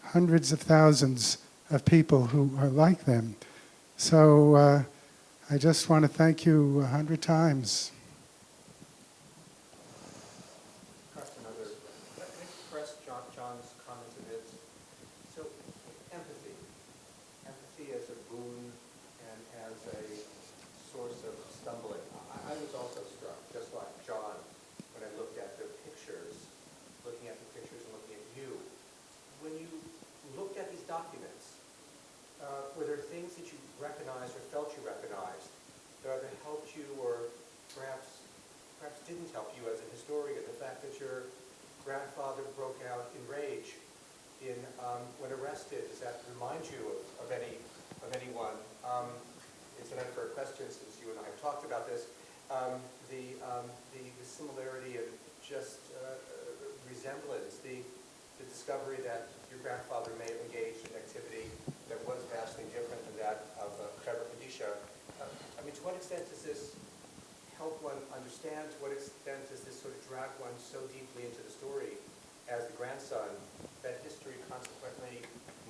hundreds of thousands of people who are like them. So I just want to thank you 100 times. Perhaps another. Let me press John's comment a bit. So, empathy. Empathy as a boon and as a source of stumbling. I was also struck, just like John, when I looked at the pictures, looking at and looking at you. When you looked at these documents, were there things that you recognized or felt you recognized that either helped you or perhaps didn't help you as a historian? The fact that your grandfather broke out in rage when arrested, does that remind you of anyone? It's an unfair question since you and I have talked about this. The similarity and just resemblance, the discovery that your grandfather may have engaged in activity that was vastly different than that of Trevor Kadisha. To what extent does this help one understand? To what extent does this sort of drag one so deeply into the story as the grandson that history consequently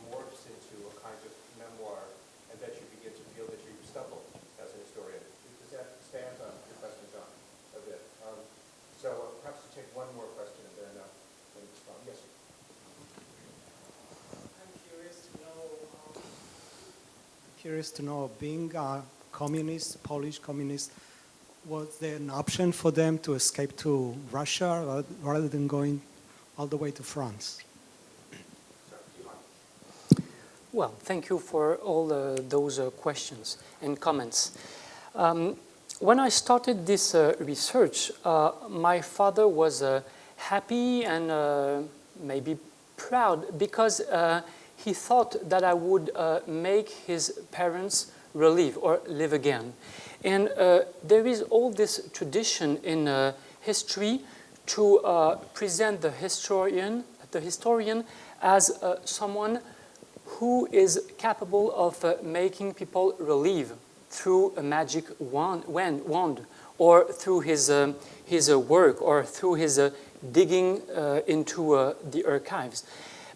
morphs into a kind of memoir, and that you begin to feel that you stumbled as an historian? Does that stand on your question, John, a bit? So perhaps to take one more question and then respond. Yes, sir. I'm curious to know, being a communist, Polish communist, was there an option for them to escape to Russia rather than going all the way to France? Well, thank you for all those questions and comments. When I started this research, my father was happy and maybe proud, because he thought that I would make his parents relive or live again. And there is all this tradition in history to present the historian as someone who is capable of making people relive through a magic wand, or through his work, or through his digging into the archives.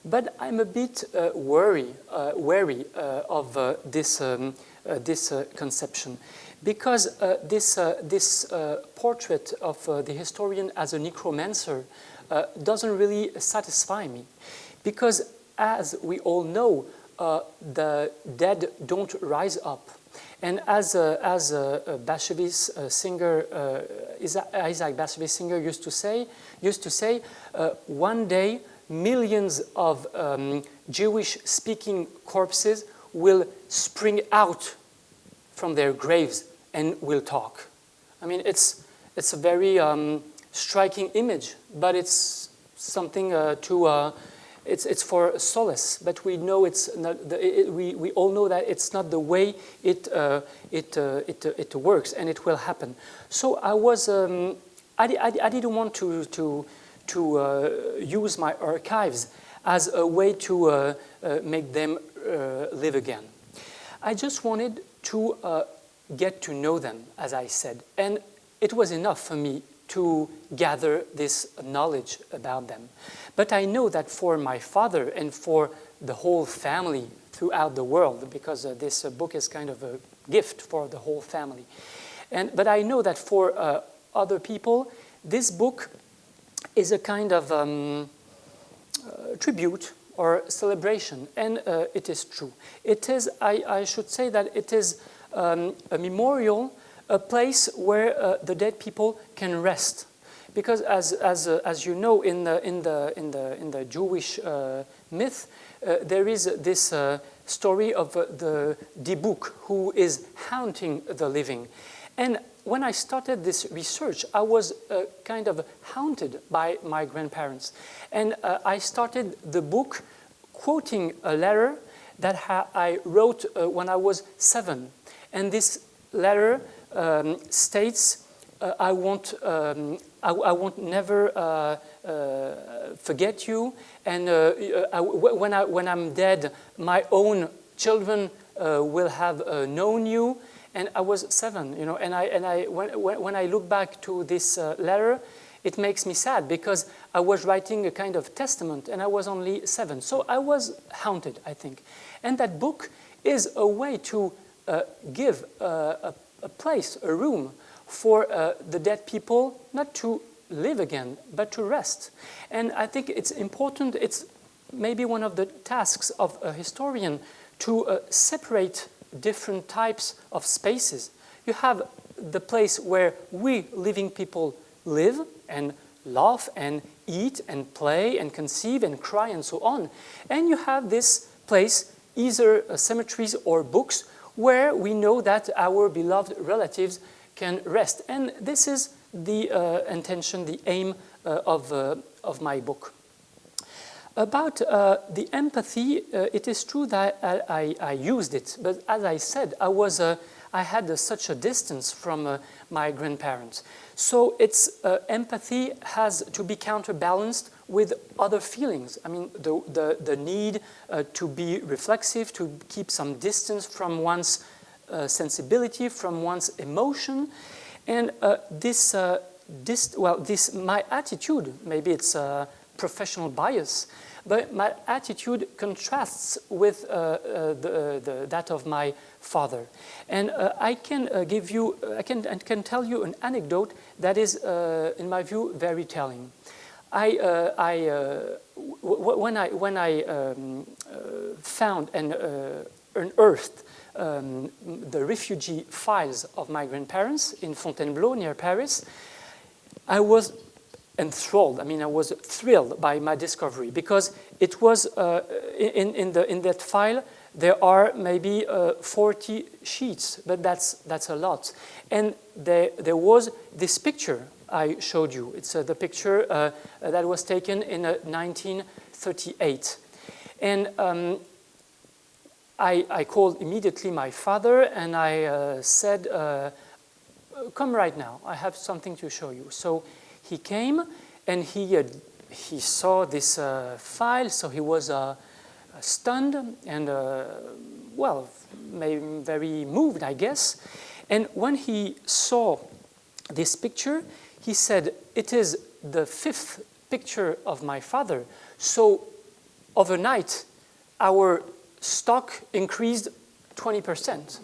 But I'm a bit wary of this conception, because this portrait of the historian as a necromancer doesn't really satisfy me, because as we all know, the dead don't rise up. And as Bashevis singer, Isaac Bashevis singer used to say, one day millions of Jewish-speaking corpses will spring out from their graves and will talk. I mean, it's a very striking image, but it's something to it's for solace, but we know it's not. We all know that it's not the way it works, and it will happen. So I was I didn't want to use my archives as a way to make them live again. I just wanted to get to know them, as I said, and it was enough for me to gather this knowledge about them. But I know that for my father and for the whole family throughout the world, because this book is kind of a gift for the whole family. But I know that for other people, this book is a kind of tribute or celebration, and it is true. It is, I should say that it is a memorial, a place where the dead people can rest, because as you know, in the Jewish myth, there is this story of the Dibuk, who is haunting the living. And when I started this research, I was kind of haunted by my grandparents. And I started the book quoting a letter that I wrote when I was 7. And this letter states, I won't never forget you, and when I'm dead, my own children will have known you. And I was 7, you know, and when I look back to this letter, it makes me sad, because I was writing a kind of testament, and I was only 7. So I was haunted, I think. And that book is a way to give a place, a room for the dead people, not to live again, but to rest. And I think it's important, it's maybe one of the tasks of a historian to separate different types of spaces. You have the place where we living people live and laugh and eat and play and conceive and cry and so on. And you have this place, either cemeteries or books, where we know that our beloved relatives can rest. And this is the intention, the aim of my book. About the empathy, it is true that I used it, but as I said, I had such a distance from my grandparents. So its empathy has to be counterbalanced with other feelings. I mean, the need to be reflexive, to keep some distance from one's sensibility, from one's emotion, and my attitude, maybe it's professional bias, but my attitude contrasts with that of my father. And I can can tell you an anecdote that is, in my view, very telling. When I found and unearthed the refugee files of my grandparents in Fontainebleau near Paris, I was enthralled. I mean, I was thrilled by my discovery, because it was in that file there are maybe 40 sheets, but that's a lot. And there was this picture I showed you. It's the picture that was taken in 1938, and I called immediately my father, and I said, "Come right now. I have something to show you." So he came, and he saw this file, so he was stunned and, well, maybe very moved, I guess. And when he saw this picture, he said, "It is the 5th picture of my father." So overnight, our stock increased 20%.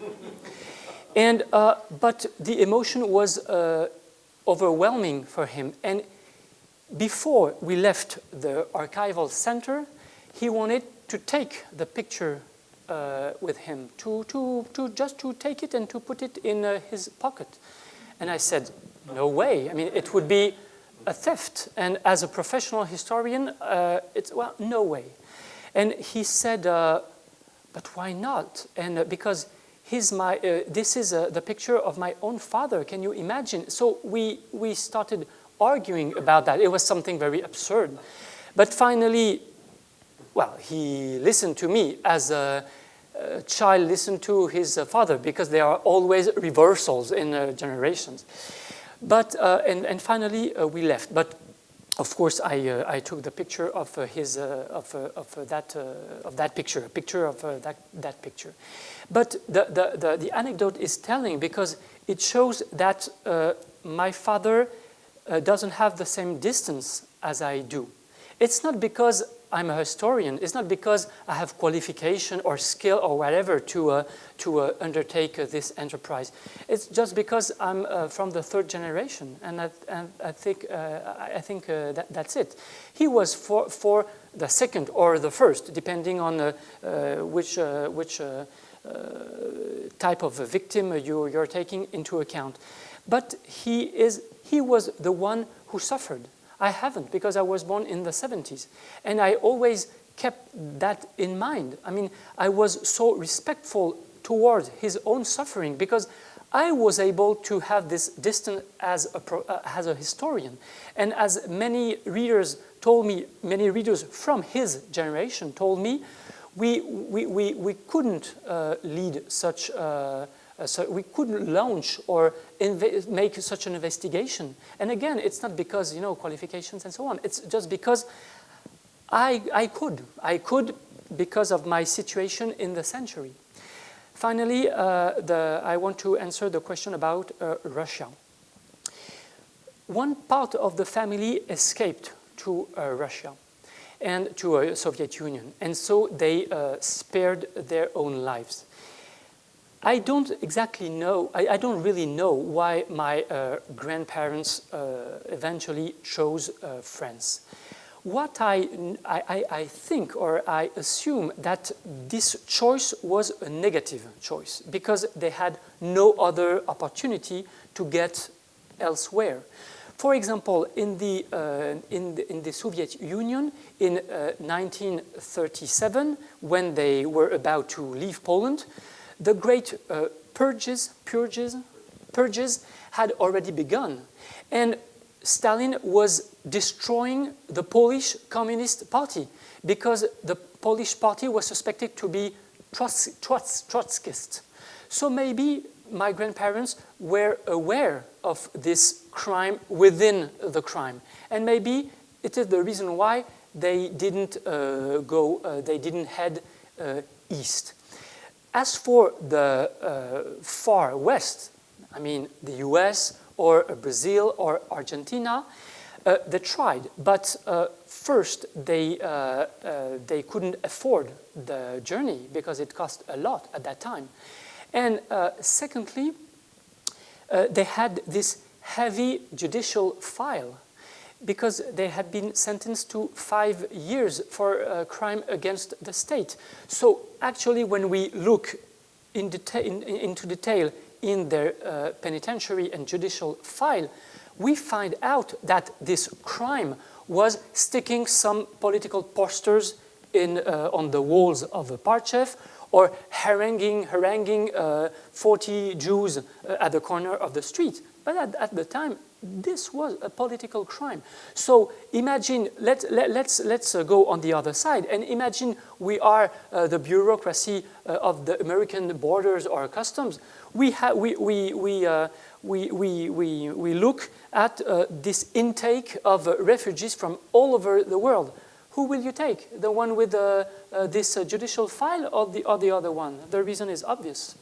And, but the emotion was overwhelming for him. And before we left the archival center, he wanted to take the picture with him, just to take it and to put it in his pocket. And I said, "No way. I mean, it would be a theft. And as a professional historian, well, no way." And he said, "But why not?" And because this is the picture of my own father. Can you imagine? So we started arguing about that. It was something very absurd. But finally, well, he listened to me as a child listened to his father, because there are always reversals in generations. But and finally we left. But of course, I took the picture of that picture, a picture of that picture. But the anecdote is telling, because it shows that my father doesn't have the same distance as I do. It's not because I'm a historian. It's not because I have qualification or skill or whatever to undertake this enterprise. It's just because I'm from the third generation, and I think that's it. He was for the second or the first, depending on which type of a victim you're taking into account. But he was the one who suffered. I haven't, because I was born in the 70s. And I always kept that in mind. I mean, I was so respectful towards his own suffering, because I was able to have this distance as a historian. And as many readers told me, many readers from his generation told me, we couldn't lead such so we couldn't launch or make such an investigation. And again, it's not because, qualifications and so on. It's just because I could because of my situation in the century. Finally, I want to answer the question about Russia. One part of the family escaped to Russia and to Soviet Union, and so they spared their own lives. I don't exactly know, I don't really know why my grandparents eventually chose France. What I think, or I assume, that this choice was a negative choice, because they had no other opportunity to get elsewhere. For example, in the Soviet Union in 1937, when they were about to leave Poland, the great purges had already begun. And Stalin was destroying the Polish Communist Party, because the Polish party was suspected to be Trotskyist. So maybe my grandparents were aware of this crime within the crime. And maybe it is the reason why they didn't they didn't head east. As for the far west, I mean the US or Brazil or Argentina, they tried, but first they couldn't afford the journey, because it cost a lot at that time. And secondly, they had this heavy judicial file, because they had been sentenced to 5 years for a crime against the state. So actually, when we look into detail in their penitentiary and judicial file, we find out that this crime was sticking some political posters on the walls of Parchev, or haranguing 40 Jews at the corner of the street. But at the time, this was a political crime. So imagine, let's go on the other side, and imagine we are the bureaucracy of the American borders or customs. We look at this intake of refugees from all over the world. Who will you take? The one with this judicial file, or the other one? The reason is obvious.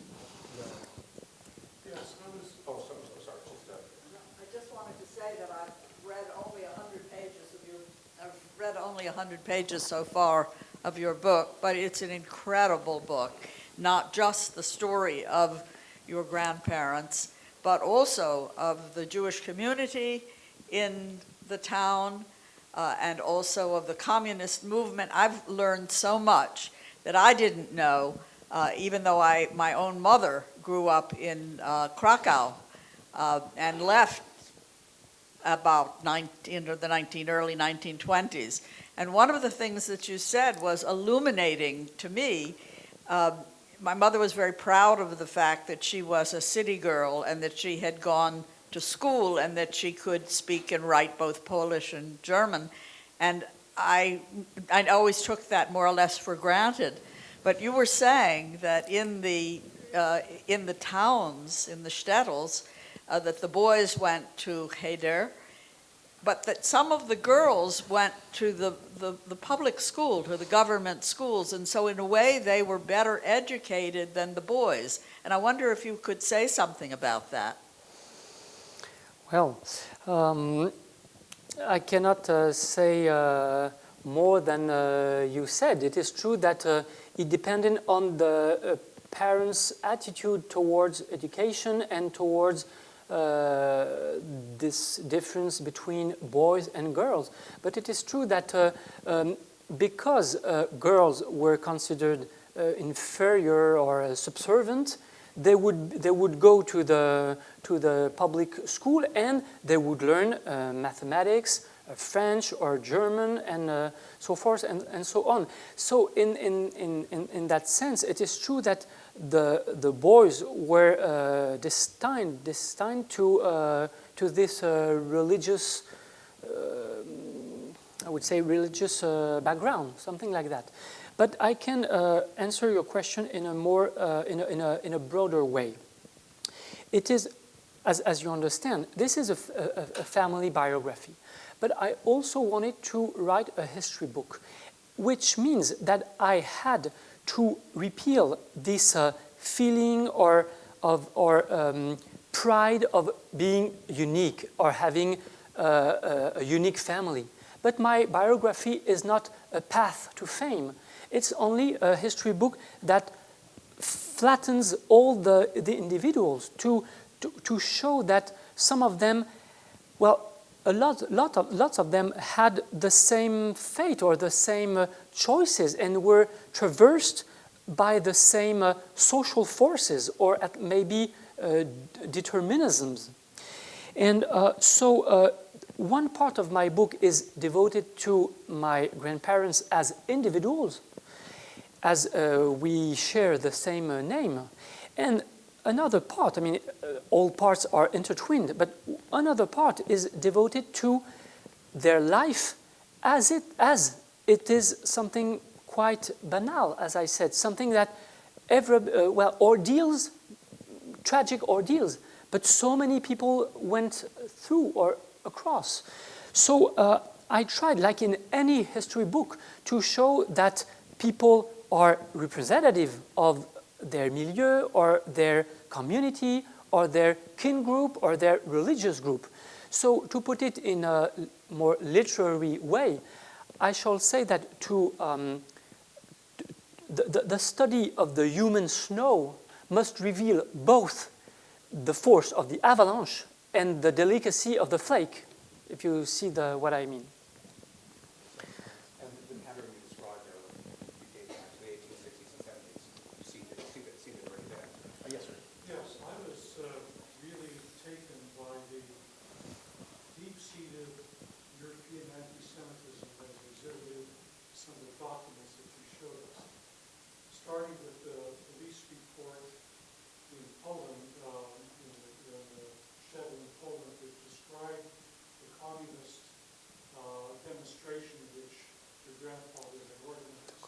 Read only 100 pages so far of your book, but it's an incredible book, not just the story of your grandparents, but also of the Jewish community in the town, and also of the communist movement. I've learned so much that I didn't know, even though my own mother grew up in Krakow and left about into the early 1920s. And one of the things that you said was illuminating to me. My mother was very proud of the fact that she was a city girl, and that she had gone to school, and that she could speak and write both Polish and German. And I always took that more or less for granted. But you were saying that in the towns, in the shtetls, that the boys went to Cheder, but that some of the girls went to the public school, to the government schools, and so in a way they were better educated than the boys. And I wonder if you could say something about that. Well, I cannot say more than you said. It is true that it depended on the parents' attitude towards education and towards this difference between boys and girls. But it is true that because girls were considered inferior or subservient, they would go to the public school and they would learn mathematics, French or German, and so forth and so on. So in that sense, it is true that the boys were destined to this religious, I would say religious background, something like that. But I can answer your question in a more in a broader way. It is, as you understand, this is a family biography. But I also wanted to write a history book, which means that I had to repeal this feeling or pride of being unique or having a unique family. But my biography is not a path to fame. It's only a history book that flattens all the individuals to show that some of them, well, lots of them had the same fate or the same choices and were traversed by the same social forces or maybe determinisms. And so one part of my book is devoted to my grandparents as individuals, as we share the same name. And another part, I mean, all parts are intertwined, but another part is devoted to their life as it is something quite banal, as I said, something that ordeals, tragic ordeals, but so many people went through or across. So I tried, like in any history book, to show that people are representative of their milieu or their community or their kin group or their religious group. So to put it in a more literary way, I shall say that the study of the human snow must reveal both the force of the avalanche and the delicacy of the flake, if you see what I mean. And the pattern you described there, you gave back to the 1860s and 70s. You see that right there. Yes, sir. Yes, I was really taken by the deep-seated European anti-Semitism that is exhibited in some of the documents that you showed us. Starting with the police report in Poland, in the shtetl in Poland, that described the communist demonstration which your grandfather had organized,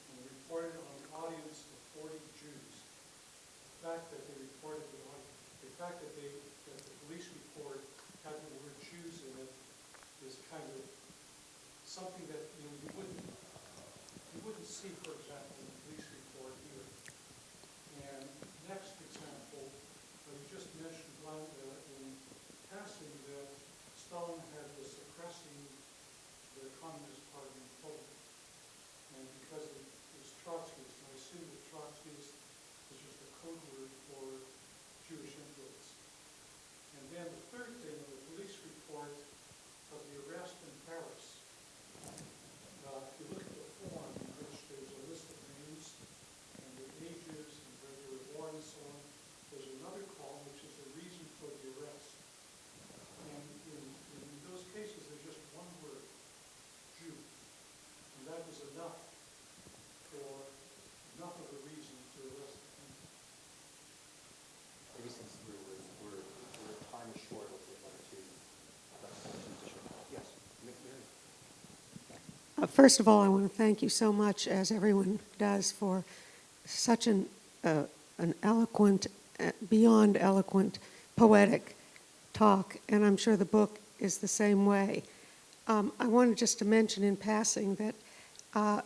and reported on an audience of 40 Jews. The fact that they reported the police report had the word Jews in it is kind of something that you wouldn't see, for example, in the police report here. And next example, you just mentioned in passing that Stalin had was suppressing the Communist Party in Poland, and because it was Trotskyist, and I assume that Trotskyist was just a code word for Jewish influence. And then the third thing, the police report of the arrest in Paris. If you look at the form in which there's a list of names and their ages and where they were born and so on, there's another column which is the reason First of all, I want to thank you so much, as everyone does, for such an eloquent, beyond eloquent, poetic talk, and I'm sure the book is the same way. I wanted just to mention in passing that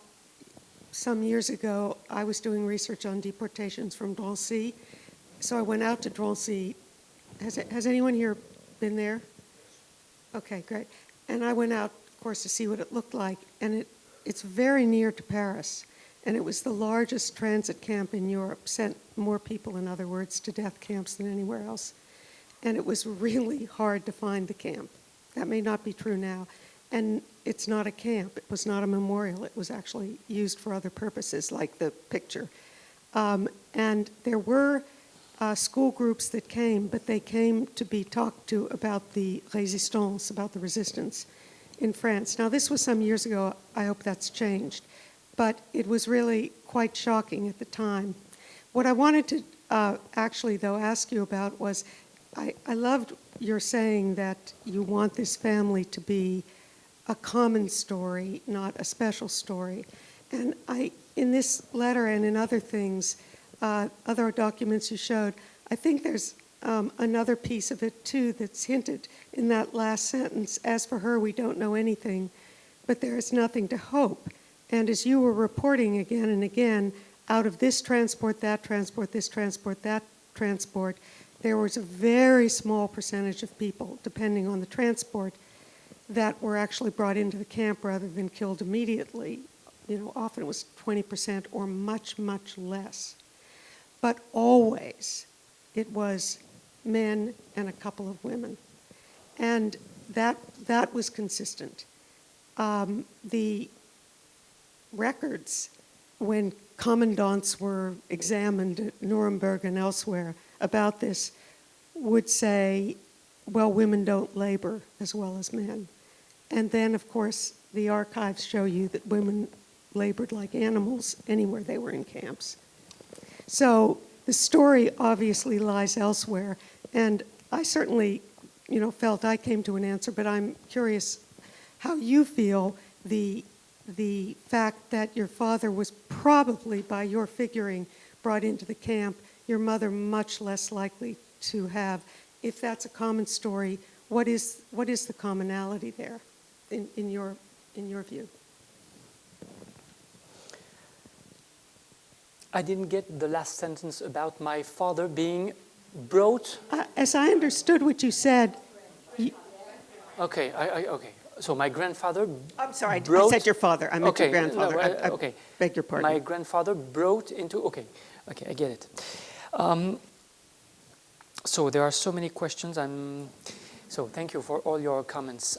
some years ago, I was doing research on deportations from Drancy, so I went out to Drancy. Has anyone here been there? Okay, great. And I went out, of course, to see what it looked like, and it's very near to Paris, and it was the largest transit camp in Europe, sent more people, in other words, to death camps than anywhere else. And it was really hard to find the camp. That may not be true now. And it's not a camp. It was not a memorial. It was actually used for other purposes, like the picture. And there were school groups that came, but they came to be talked to about the résistance, about the resistance in France. Now, this was some years ago. I hope that's changed. But it was really quite shocking at the time. What I wanted to actually, though, ask you about was, I loved your saying that you want this family to be a common story, not a special story. And in this letter and in other things, other documents you showed, I think there's another piece of it too that's hinted in that last sentence. As for her, we don't know anything, but there is nothing to hope. And as you were reporting again and again, out of this transport, that transport, this transport, that transport, there was a very small percentage of people, depending on the transport, that were actually brought into the camp rather than killed immediately. You know, often it was 20% or much, much less. But always it was men and a couple of women. And that was consistent. The records, when commandants were examined at Nuremberg and elsewhere about this, would say, well, women don't labor as well as men. And then, of course, the archives show you that women labored like animals anywhere they were in camps. So the story obviously lies elsewhere. And I certainly, felt I came to an answer, but I'm curious how you feel the fact that your father was probably, by your figuring, brought into the camp, your mother much less likely to have. If that's a common story, what is the commonality there in your view? I didn't get the last sentence about my father being brought. As I understood what you said. Okay, okay. So my grandfather. I'm sorry, I said your father. I meant your grandfather. No, I beg your pardon. My grandfather brought into. Okay, I get it. So there are so many questions. So thank you for all your comments.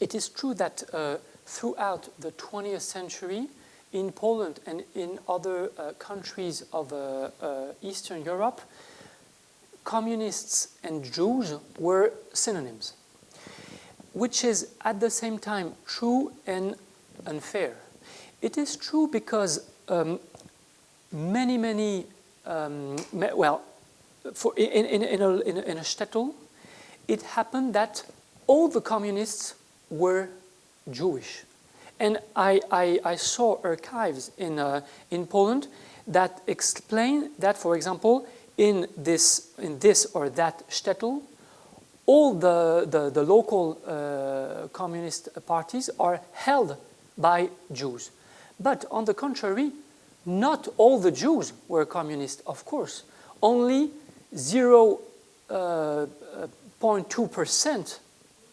It is true that throughout the 20th century, in Poland and in other countries of Eastern Europe, communists and Jews were synonyms, which is at the same time true and unfair. It is true because many, in a shtetl, it happened that all the communists were Jewish. And I saw archives in Poland that explain that, for example, in this or that shtetl, all the local communist parties are held by Jews. But on the contrary, not all the Jews were communist, of course. Only 0.2%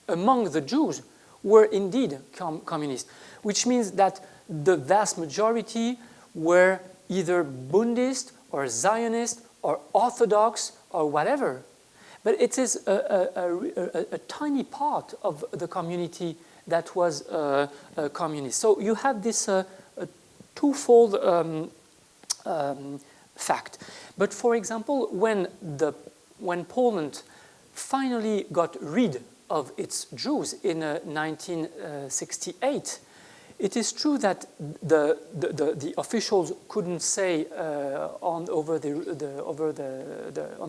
among the Jews were indeed communist, which means that the vast majority were either Bundist or Zionist or Orthodox or whatever. But it is a tiny part of the community that was communist. So you have this twofold fact. But for example, when Poland finally got rid of its Jews in 1968, it is true that the officials couldn't say on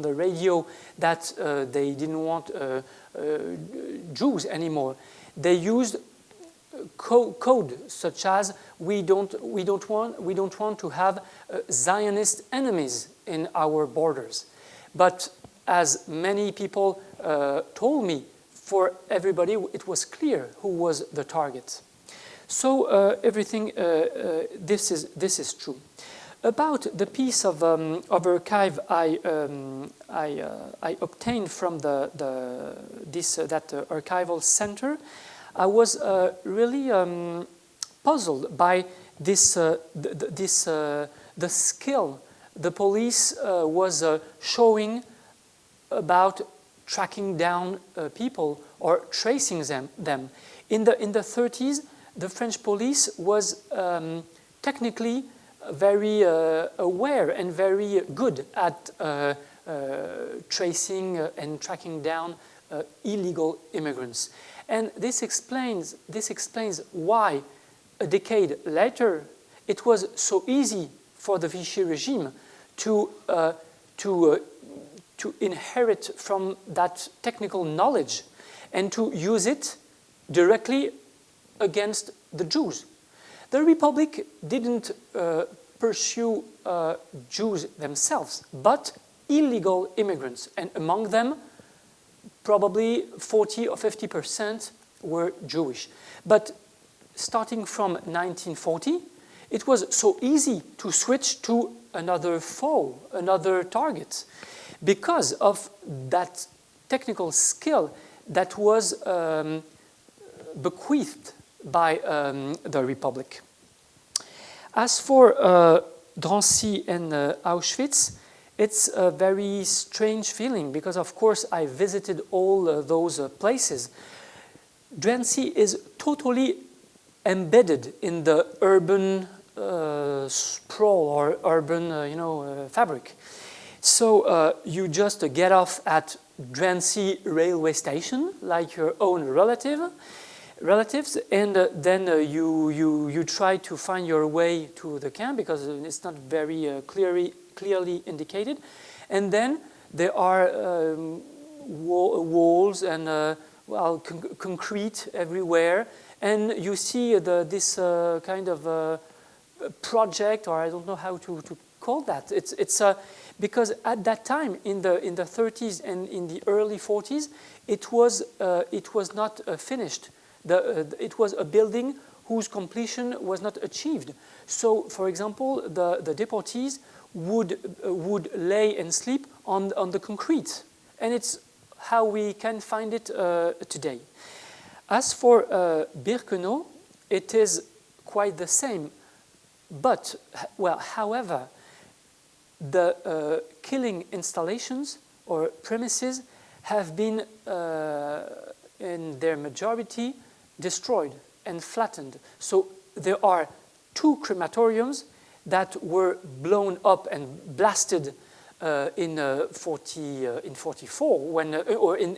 the radio that they didn't want Jews anymore. They used code such as we don't want to have Zionist enemies in our borders. But as many people told me, for everybody it was clear who was the target. So everything this is true. About the piece of archive I obtained from that archival center, I was really puzzled by the skill the police was showing about tracking down people or tracing them. In the 30s, the French police was technically very aware and very good at tracing and tracking down illegal immigrants. And this explains why a decade later it was so easy for the Vichy regime to inherit from that technical knowledge and to use it directly against the Jews. The Republic didn't pursue Jews themselves, but illegal immigrants, and among them probably 40 or 50% were Jewish. But starting from 1940, it was so easy to switch to another foe, another target, because of that technical skill that was bequeathed by the Republic. As for Drancy and Auschwitz, it's a very strange feeling because, of course, I visited all those places. Drancy is totally embedded in the urban sprawl or urban, fabric. So you just get off at Drancy railway station, like your own relatives, and then you try to find your way to the camp because it's not very clearly indicated. And then there are walls and concrete everywhere, and you see this kind of project, or I don't know how to call that. It's because at that time in the 30s and in the early 40s, it was not finished. It was a building whose completion was not achieved. So, for example, the deportees would lay and sleep on the concrete, and it's how we can find it today. As for Birkenau, it is quite the same, but however, the killing installations or premises have been, in their majority, destroyed and flattened. So there are 2 crematoriums that were blown up and blasted in 44, when, or in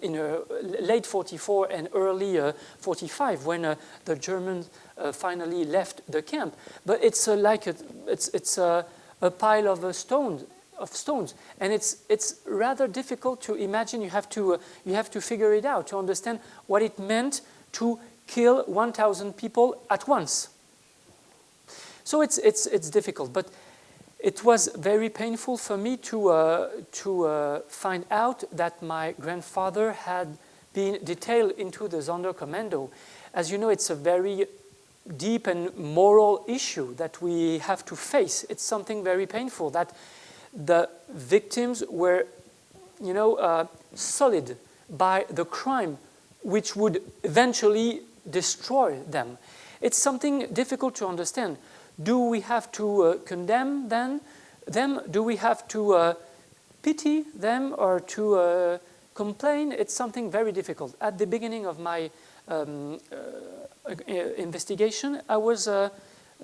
late 44 and early 45, when the Germans finally left the camp. But it's like it's a pile of stones, and it's rather difficult to imagine. You have to figure it out to understand what it meant to kill 1,000 people at once. So it's difficult, but it was very painful for me to find out that my grandfather had been detailed into the Sonderkommando. As you know, it's a very deep and moral issue that we have to face. It's something very painful that the victims were, sullied by the crime which would eventually destroy them. It's something difficult to understand. Do we have to condemn them? Do we have to pity them or to complain? It's something very difficult. At the beginning of my investigation, I was a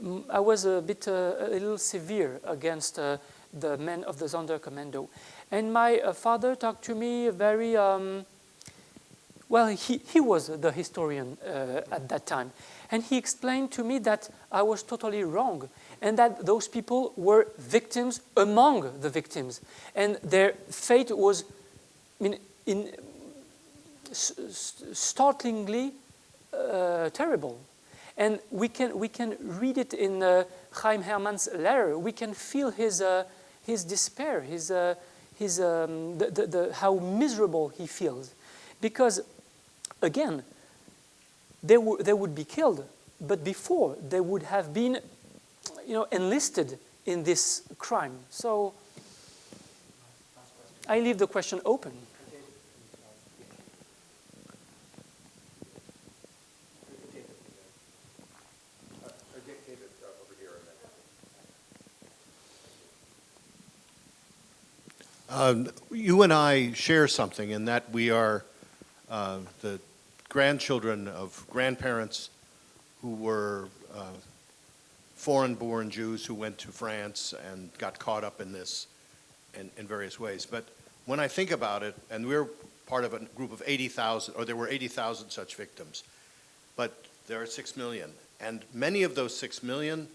little severe against the men of the Sonderkommando, and my father talked to me very. He was the historian at that time, and he explained to me that I was totally wrong, and that those people were victims among the victims, and their fate was, startlingly terrible. And we can read it in Chaim Herman's letter. We can feel his despair, how miserable he feels. Because, again, they would be killed, but before they would have been, enlisted in this crime. So I leave the question open. You and I share something in that we are the grandchildren of grandparents who were foreign-born Jews who went to France and got caught up in this in various ways. But when I think about it, and we're part of a group of 80,000, or there were 80,000 such victims, but there are 6 million. And many of those 6 million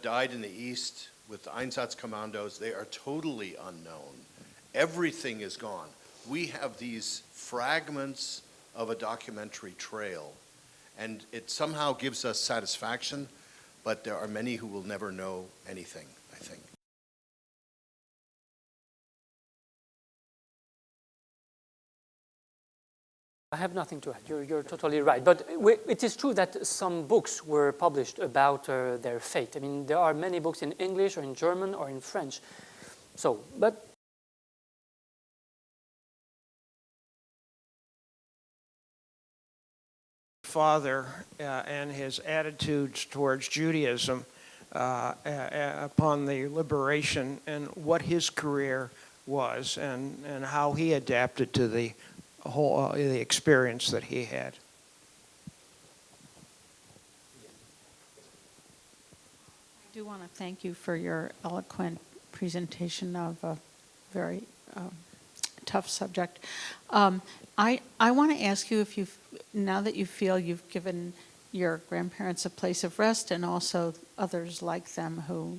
died in the East with the Einsatzkommandos. They are totally unknown. Everything is gone. We have these fragments of a documentary trail, and it somehow gives us satisfaction, but there are many who will never know anything, I think. I have nothing to add. You're totally right. But it is true that some books were published about their fate. I mean, there are many books in English or in German or in French. So, but father and his attitudes towards Judaism upon the liberation, and what his career was, and how he adapted to the whole the experience that he had. I do want to thank you for your eloquent presentation of a very tough subject. I want to ask you, now that you feel you've given your grandparents a place of rest, and also others like them who,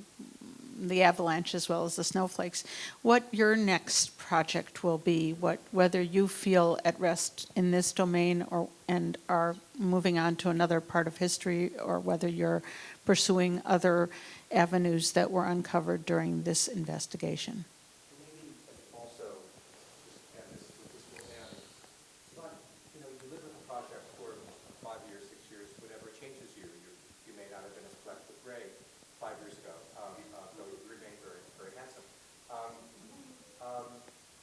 the avalanche as well as the snowflakes, what your next project will be, whether you feel at rest in this domain and are moving on to another part of history, or whether you're pursuing other avenues that were uncovered during this investigation. Maybe also, and this will end, but you live with a project for 5 years, 6 years, whatever changes you. You may not have been as flecked with gray 5 years ago, though you remain very, very handsome.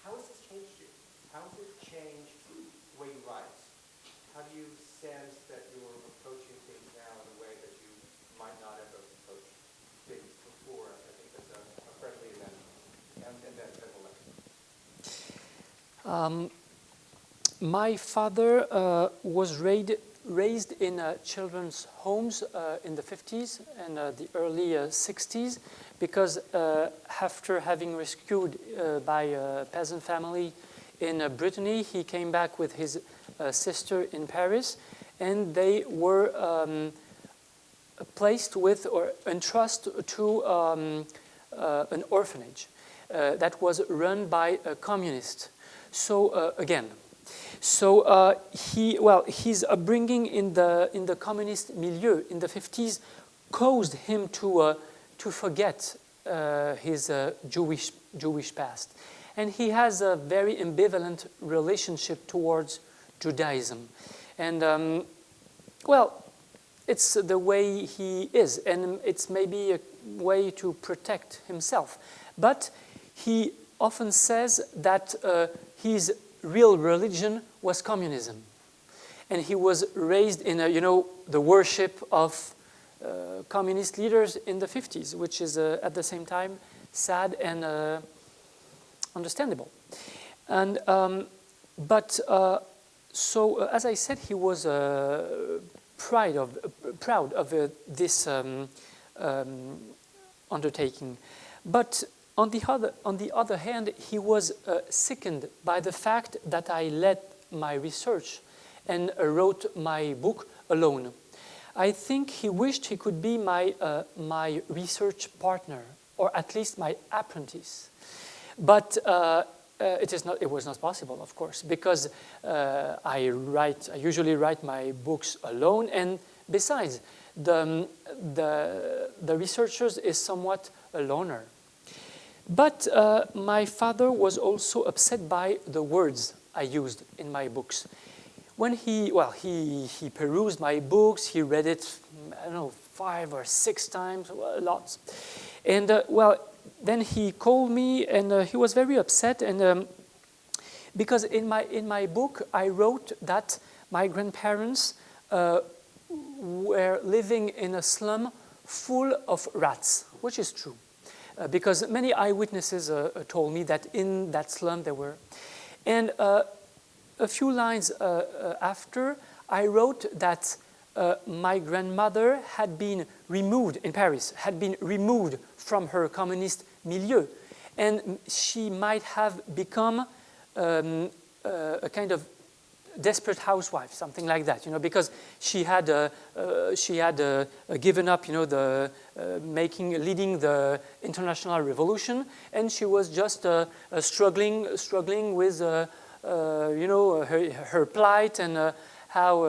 How has this changed you? How has it changed the way you write? How do you sense that you're approaching things now in a way that you might not have approached things before? I think that's a friendly and then we'll let. My father was raised in children's homes in the 50s and the early 60s, because after having rescued by a peasant family in Brittany, he came back with his sister in Paris, and they were placed with or entrusted to an orphanage that was run by a communist. So his upbringing in the communist milieu in the 50s caused him to forget his Jewish past, and he has a very ambivalent relationship towards Judaism, and it's the way he is, and it's maybe a way to protect himself. But he often says that his real religion was communism, and he was raised in the worship of communist leaders in the 50s, which is at the same time sad and understandable. And so as I said, he was proud of this undertaking, but on the other hand, he was sickened by the fact that I led my research and wrote my book alone. I think he wished he could be my research partner, or at least my apprentice. But it was not possible, of course, because I usually write my books alone, and Besides, the researchers is somewhat a loner. But my father was also upset by the words I used in my books. When he perused my books, he read it, I don't know, 5 or 6 times, lots. And then he called me, and he was very upset. And because in my book, I wrote that my grandparents were living in a slum full of rats, which is true. Because many eyewitnesses told me that in that slum there were. And a few lines after, I wrote that my grandmother had been removed in Paris, had been removed from her communist milieu, and she might have become a kind of desperate housewife, something like that, because she had given up, leading the international revolution, and she was just struggling with, her plight and how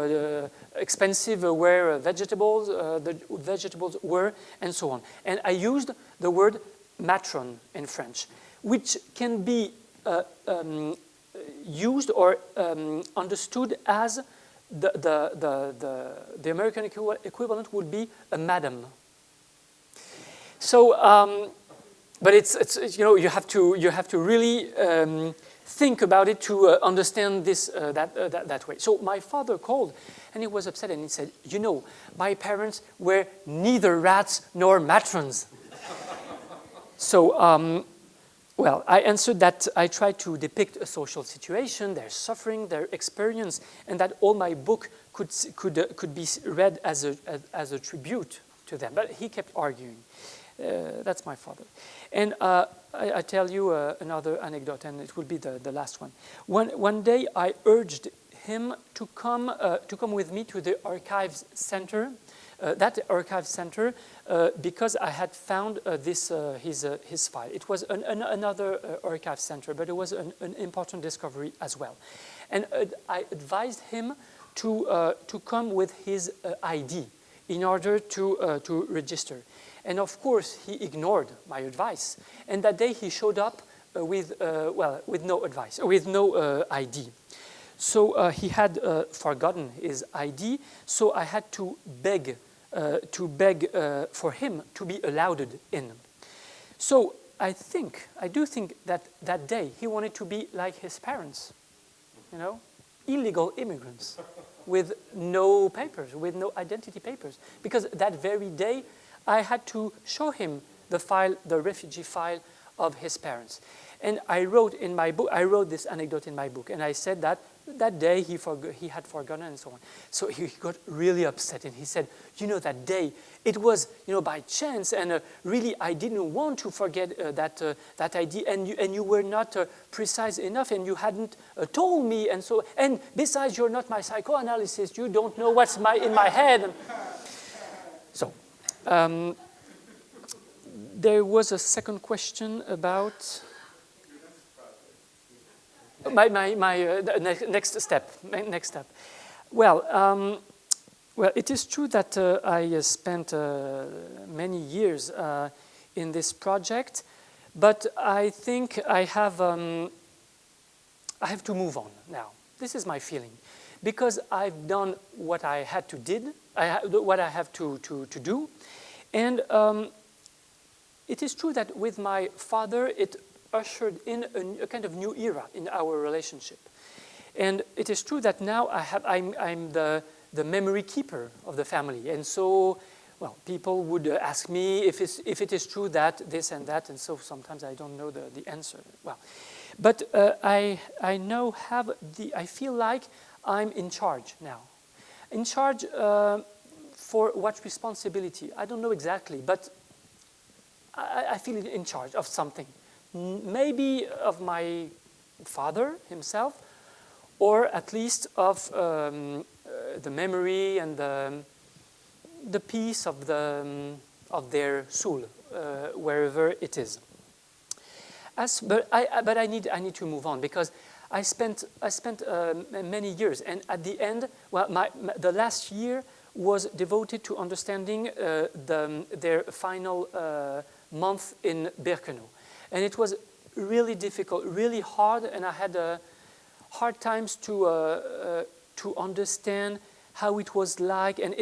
expensive were vegetables, were, and so on. And I used the word matron in French, which can be used or understood as the American equivalent would be a madam. So, but it's you have to really think about it to understand this that way. So my father called, and he was upset, and he said, my parents were neither rats nor matrons. So. Well, I answered that I tried to depict a social situation, their suffering, their experience, and that all my book could be read as a tribute to them. But he kept arguing. That's my father. And I tell you another anecdote, and it will be the last one. One day I urged him to come with me to the Archives Center. That archive center, because I had found his file. It was another archive center, but it was an important discovery as well. And I advised him to come with his ID in order to register. And of course, he ignored my advice. And that day he showed up with no advice, with no ID. So he had forgotten his ID, so I had to beg for him to be allowed in. So I do think that day he wanted to be like his parents, illegal immigrants with no papers, with no identity papers. Because that very day I had to show him the file, the refugee file of his parents. And I wrote this anecdote in my book, and I said that day he had forgotten and so on. So he got really upset, and he said, that day, it was, by chance, and really I didn't want to forget that idea, and you were not precise enough, and you hadn't told me, and besides, you're not my psychoanalyst, you don't know what's in my head. So, there was a second question about... My next step. Well, it is true that I spent many years in this project, but I think I have to move on now. This is my feeling, because I've done what I had to do, and it is true that with my father it ushered in a kind of new era in our relationship. And it is true that now I'm the memory keeper of the family. And so, people would ask me if it is true that this and that, and so sometimes I don't know the answer. But I feel like I'm in charge now. In charge for what responsibility? I don't know exactly, but I feel in charge of something. Maybe of my father himself, or at least of the memory and the peace of their soul, wherever it is. But I need to move on, because I spent many years, and at the end, the last year was devoted to understanding their final month in Birkenau. And it was really difficult, really hard, and I had hard times to understand how it was like. And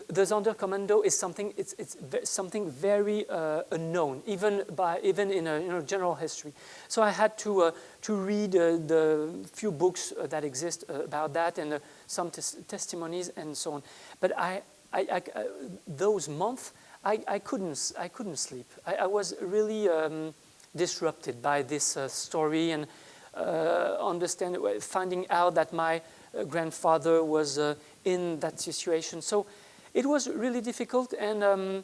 the Sonderkommando is something, it's something very unknown, even in general history. So I had to read the few books that exist about that, and some testimonies and so on. But those months, I couldn't sleep. I was really disrupted by this story, and finding out that my grandfather was in that situation. So it was really difficult, and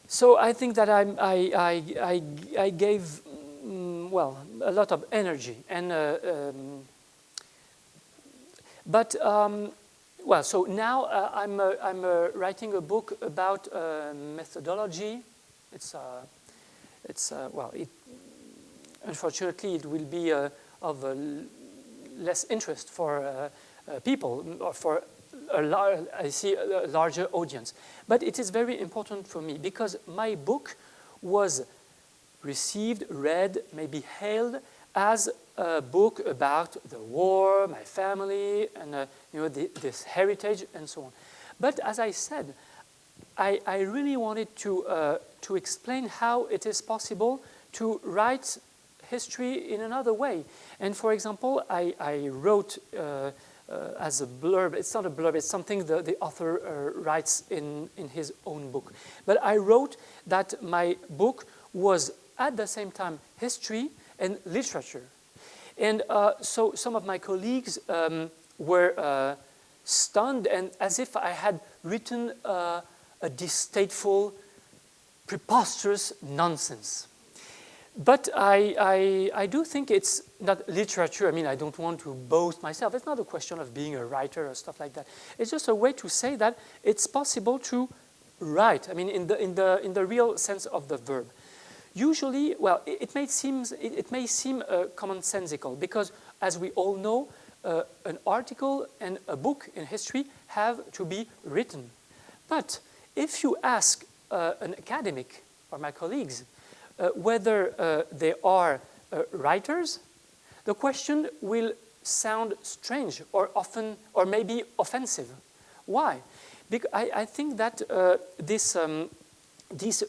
so I think that I gave well a lot of energy, and well, so now I'm writing a book about methodology. Unfortunately, it will be of less interest for people, or for a larger audience. But it is very important for me, because my book was received, read, maybe hailed as a book about the war, my family, and this heritage, and so on. But as I said, I really wanted to explain how it is possible to write history in another way. And for example, I wrote as a blurb. It's not a blurb, it's something the author writes in his own book. But I wrote that my book was at the same time history and literature. And so some of my colleagues were stunned, and as if I had written a distasteful, preposterous nonsense. But I do think it's not literature. I mean, I don't want to boast myself. It's not a question of being a writer or stuff like that. It's just a way to say that it's possible to write. I mean, in the real sense of the verb. Usually, well, it may seem commonsensical, because, as we all know, an article and a book in history have to be written. But if you ask an academic or my colleagues whether they are writers, the question will sound strange, or often, or maybe offensive. Why? Because I think that this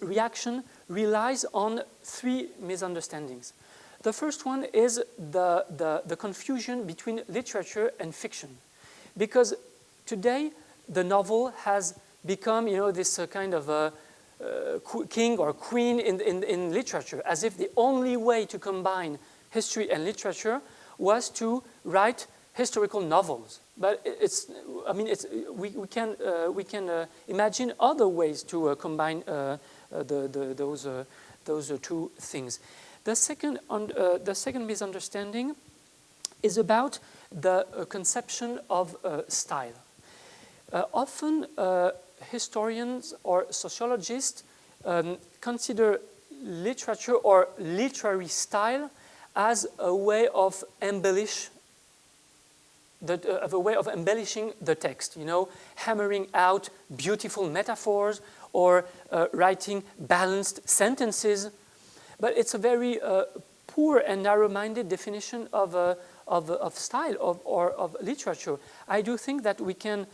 reaction relies on three misunderstandings. The first one is the confusion between literature and fiction. Because today, the novel has become, this kind of king or queen in literature, as if the only way to combine history and literature was to write historical novels. But we can imagine other ways to combine those two things. The second misunderstanding is about the conception of style. Often historians or sociologists consider literature or literary style as a way of embellishing the text, hammering out beautiful metaphors or writing balanced sentences. But it's a very poor and narrow-minded definition of style or of literature. I do think that we can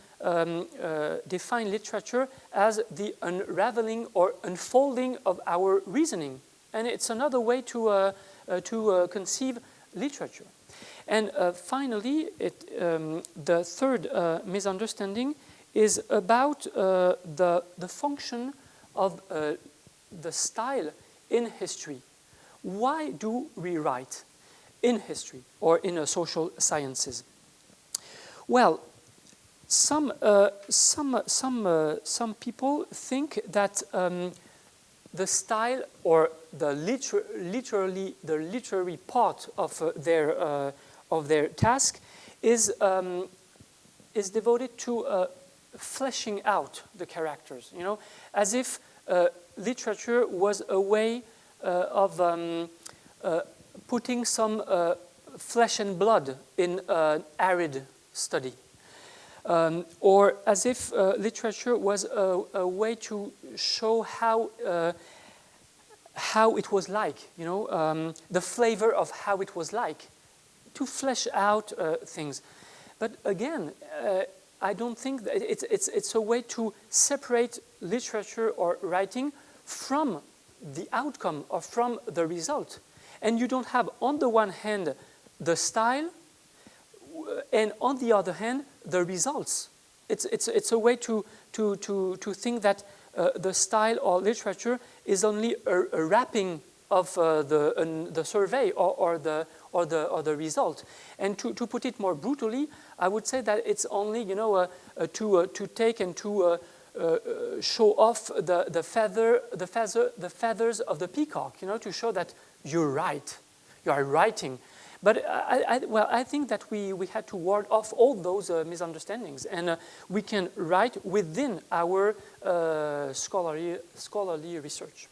define literature as the unraveling or unfolding of our reasoning, and it's another way to conceive literature. And finally, the third misunderstanding is about the function of the style in history. Why do we write in history or in social sciences? Well, some people think that the style or the literary part of their task is devoted to fleshing out the characters. As if literature was a way of putting some flesh and blood in an arid study. or as if literature was a way to show how it was like, the flavor of how it was like, to flesh out things. But again, I don't think that it's a way to separate literature or writing from the outcome or from the result. And you don't have, on the one hand, the style, and on the other hand, the results. It's a way to think that the style or literature is only a wrapping of the survey or the result. And to put it more brutally, I would say that it's only to take and to show off the feathers of the peacock, to show that you're right, you are writing. But I think that we had to ward off all those misunderstandings, and we can write within our scholarly research.